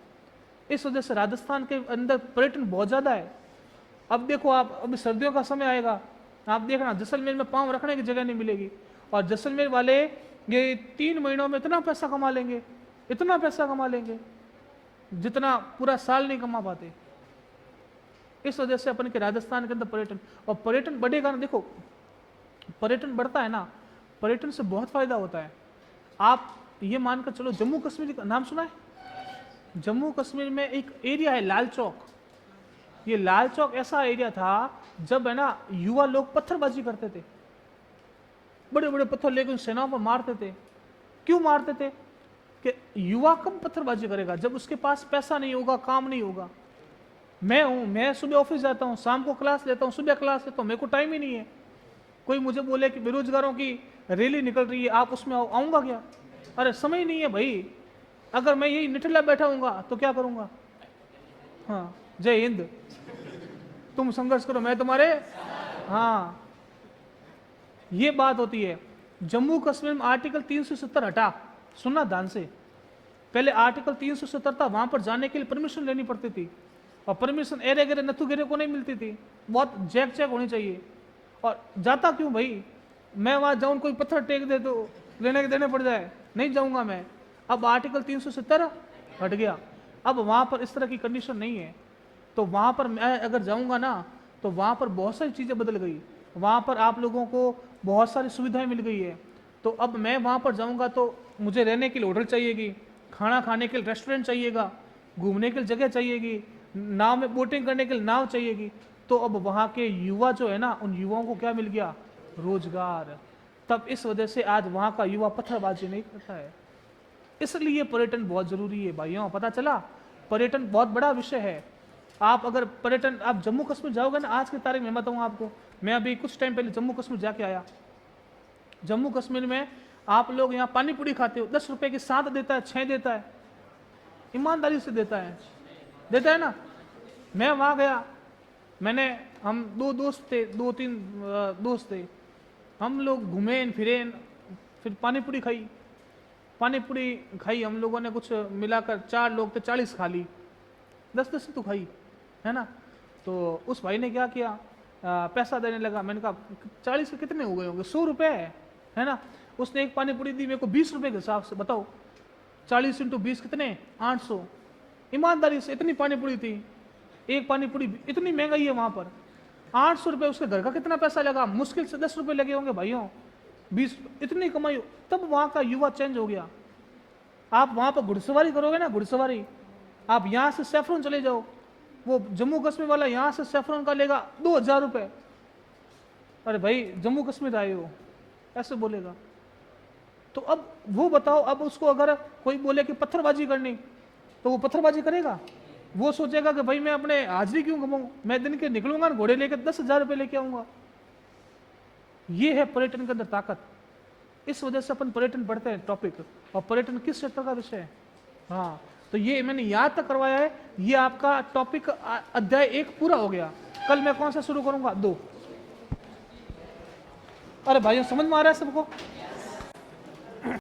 इस वजह से राजस्थान के अंदर पर्यटन बहुत ज्यादा है। अब देखो आप, अभी सर्दियों का समय आएगा, आप देखना जैसलमेर में पांव रखने की जगह नहीं मिलेगी। और जैसलमेर वाले ये 3 महीनों में इतना पैसा कमा लेंगे, इतना पैसा कमा लेंगे जितना पूरा साल नहीं कमा पाते। इस वजह से अपन के राजस्थान के अंदर पर्यटन, और पर्यटन बढ़ेगा ना। देखो पर्यटन बढ़ता है ना, पर्यटन से बहुत फायदा होता है। आप ये मानकर चलो, जम्मू कश्मीर का नाम सुना है? जम्मू कश्मीर में एक एरिया है लाल चौक। ये लाल चौक ऐसा एरिया था जब है ना युवा लोग पत्थरबाजी करते थे, बड़े बड़े पत्थर लेकर सेनाओं पर मारते थे। क्यों मारते थे? कि युवा कब पत्थरबाजी करेगा? जब उसके पास पैसा नहीं होगा, काम नहीं होगा। मैं सुबह ऑफिस जाता हूँ, शाम को क्लास लेता हूँ, सुबह क्लास लेता हूँ, मेरे को टाइम ही नहीं है। कोई मुझे बोले कि बेरोजगारों की रैली निकल रही है, आप उसमें आऊंगा क्या? अरे समय ही नहीं है भाई। अगर मैं यही निठल्ला बैठा हूँगा तो क्या करूँगा? हाँ, जय हिंद, तुम संघर्ष करो, मैं तुम्हारे। हाँ, ये बात होती है। जम्मू कश्मीर में आर्टिकल 370 हटा, सुनना ध्यान से। पहले आर्टिकल 370 था, वहां पर जाने के लिए परमिशन लेनी पड़ती थी, और परमिशन एरे गेरे नथु गेरे को नहीं मिलती थी, बहुत जैक चेक होनी चाहिए। और जाता क्यों भाई? मैं वहां जाऊं, कोई पत्थर टेक दे तो लेने के देने पड़ जाए, नहीं जाऊंगा मैं। अब आर्टिकल 370 हट गया, अब वहां पर इस तरह की कंडीशन नहीं है। तो वहां पर मैं अगर जाऊंगा ना, तो वहां पर बहुत सारी चीजें बदल गई। वहां पर आप लोगों को बहुत सारी सुविधाएं मिल गई है। तो अब मैं वहां पर जाऊंगा तो मुझे रहने के लिए होटल चाहिएगी, खाना खाने के लिए रेस्टोरेंट चाहिएगा, घूमने के लिए जगह चाहिएगी, नाव में बोटिंग करने के लिए नाव चाहिएगी। तो अब वहां के युवा जो है ना, उन युवाओं को क्या मिल गया? रोजगार। तब इस वजह से आज वहां का युवा पत्थरबाजी नहीं करता है। इसलिए पर्यटन बहुत जरूरी है भाइयों। पता चला, पर्यटन बहुत बड़ा विषय है। आप अगर पर्यटन, आप जम्मू कश्मीर जाओगे ना, आज की तारीख में बताऊँ आपको, मैं अभी कुछ टाइम पहले जम्मू कश्मीर जाके आया। जम्मू कश्मीर में आप लोग यहाँ पानी पूरी खाते हो, 10 रुपए की 7 देता है, 6 देता है, ईमानदारी से देता है ना। मैं वहाँ गया, हम 2 दोस्त थे, 2-3 दोस्त थे, हम लोग घूमे फिरे, फिर पानी पूरी खाई हम लोगों ने, कुछ मिलाकर 4 लोग थे, 40 खा ली, 10-10 तो खाई, है ना। तो उस भाई ने क्या किया, पैसा देने लगा। मैंने कहा 40 के कितने हो गए होंगे, 100 रुपए है ना। उसने एक पानी पूरी दी मेरे को 20 रुपए के हिसाब से, बताओ 40 × 20 कितने, 800। ईमानदारी से इतनी पानी पूरी थी, एक पानी पूरी, इतनी महंगाई है वहां पर, 800 रुपए। उसके घर का कितना पैसा लगा, मुश्किल से 10 रुपए लगे होंगे भाइयों, 20, इतनी कमाई। तब वहां का युवा चेंज हो गया। आप वहां पर घुड़सवारी करोगे ना, घुड़सवारी, आप यहां से सैफरन चले जाओ, वो जम्मू कश्मीर वाला यहां से सैफरन का लेगा 2000 रुपए। अरे भाई जम्मू कश्मीर आए हो, ऐसे बोलेगा। तो अब वो बताओ, अब उसको अगर कोई बोले कि पत्थरबाजी करनी, तो वो पत्थरबाजी करेगा? वो सोचेगा कि भाई मैं अपने हाजिरी क्यों कमाऊं, मैं दिन के निकलूंगा घोड़े लेकर 10,000 रुपए लेके आऊंगा। ये है पर्यटन के अंदर ताकत। इस वजह से अपन पर्यटन पढ़ते हैं टॉपिक, और पर्यटन किस क्षेत्र का विषय है। हाँ, तो ये मैंने याद तक करवाया है। ये आपका टॉपिक अध्याय 1 पूरा हो गया। कल मैं कौन सा शुरू करूंगा, 2। अरे भाइयों समझ में आ रहा है सबको?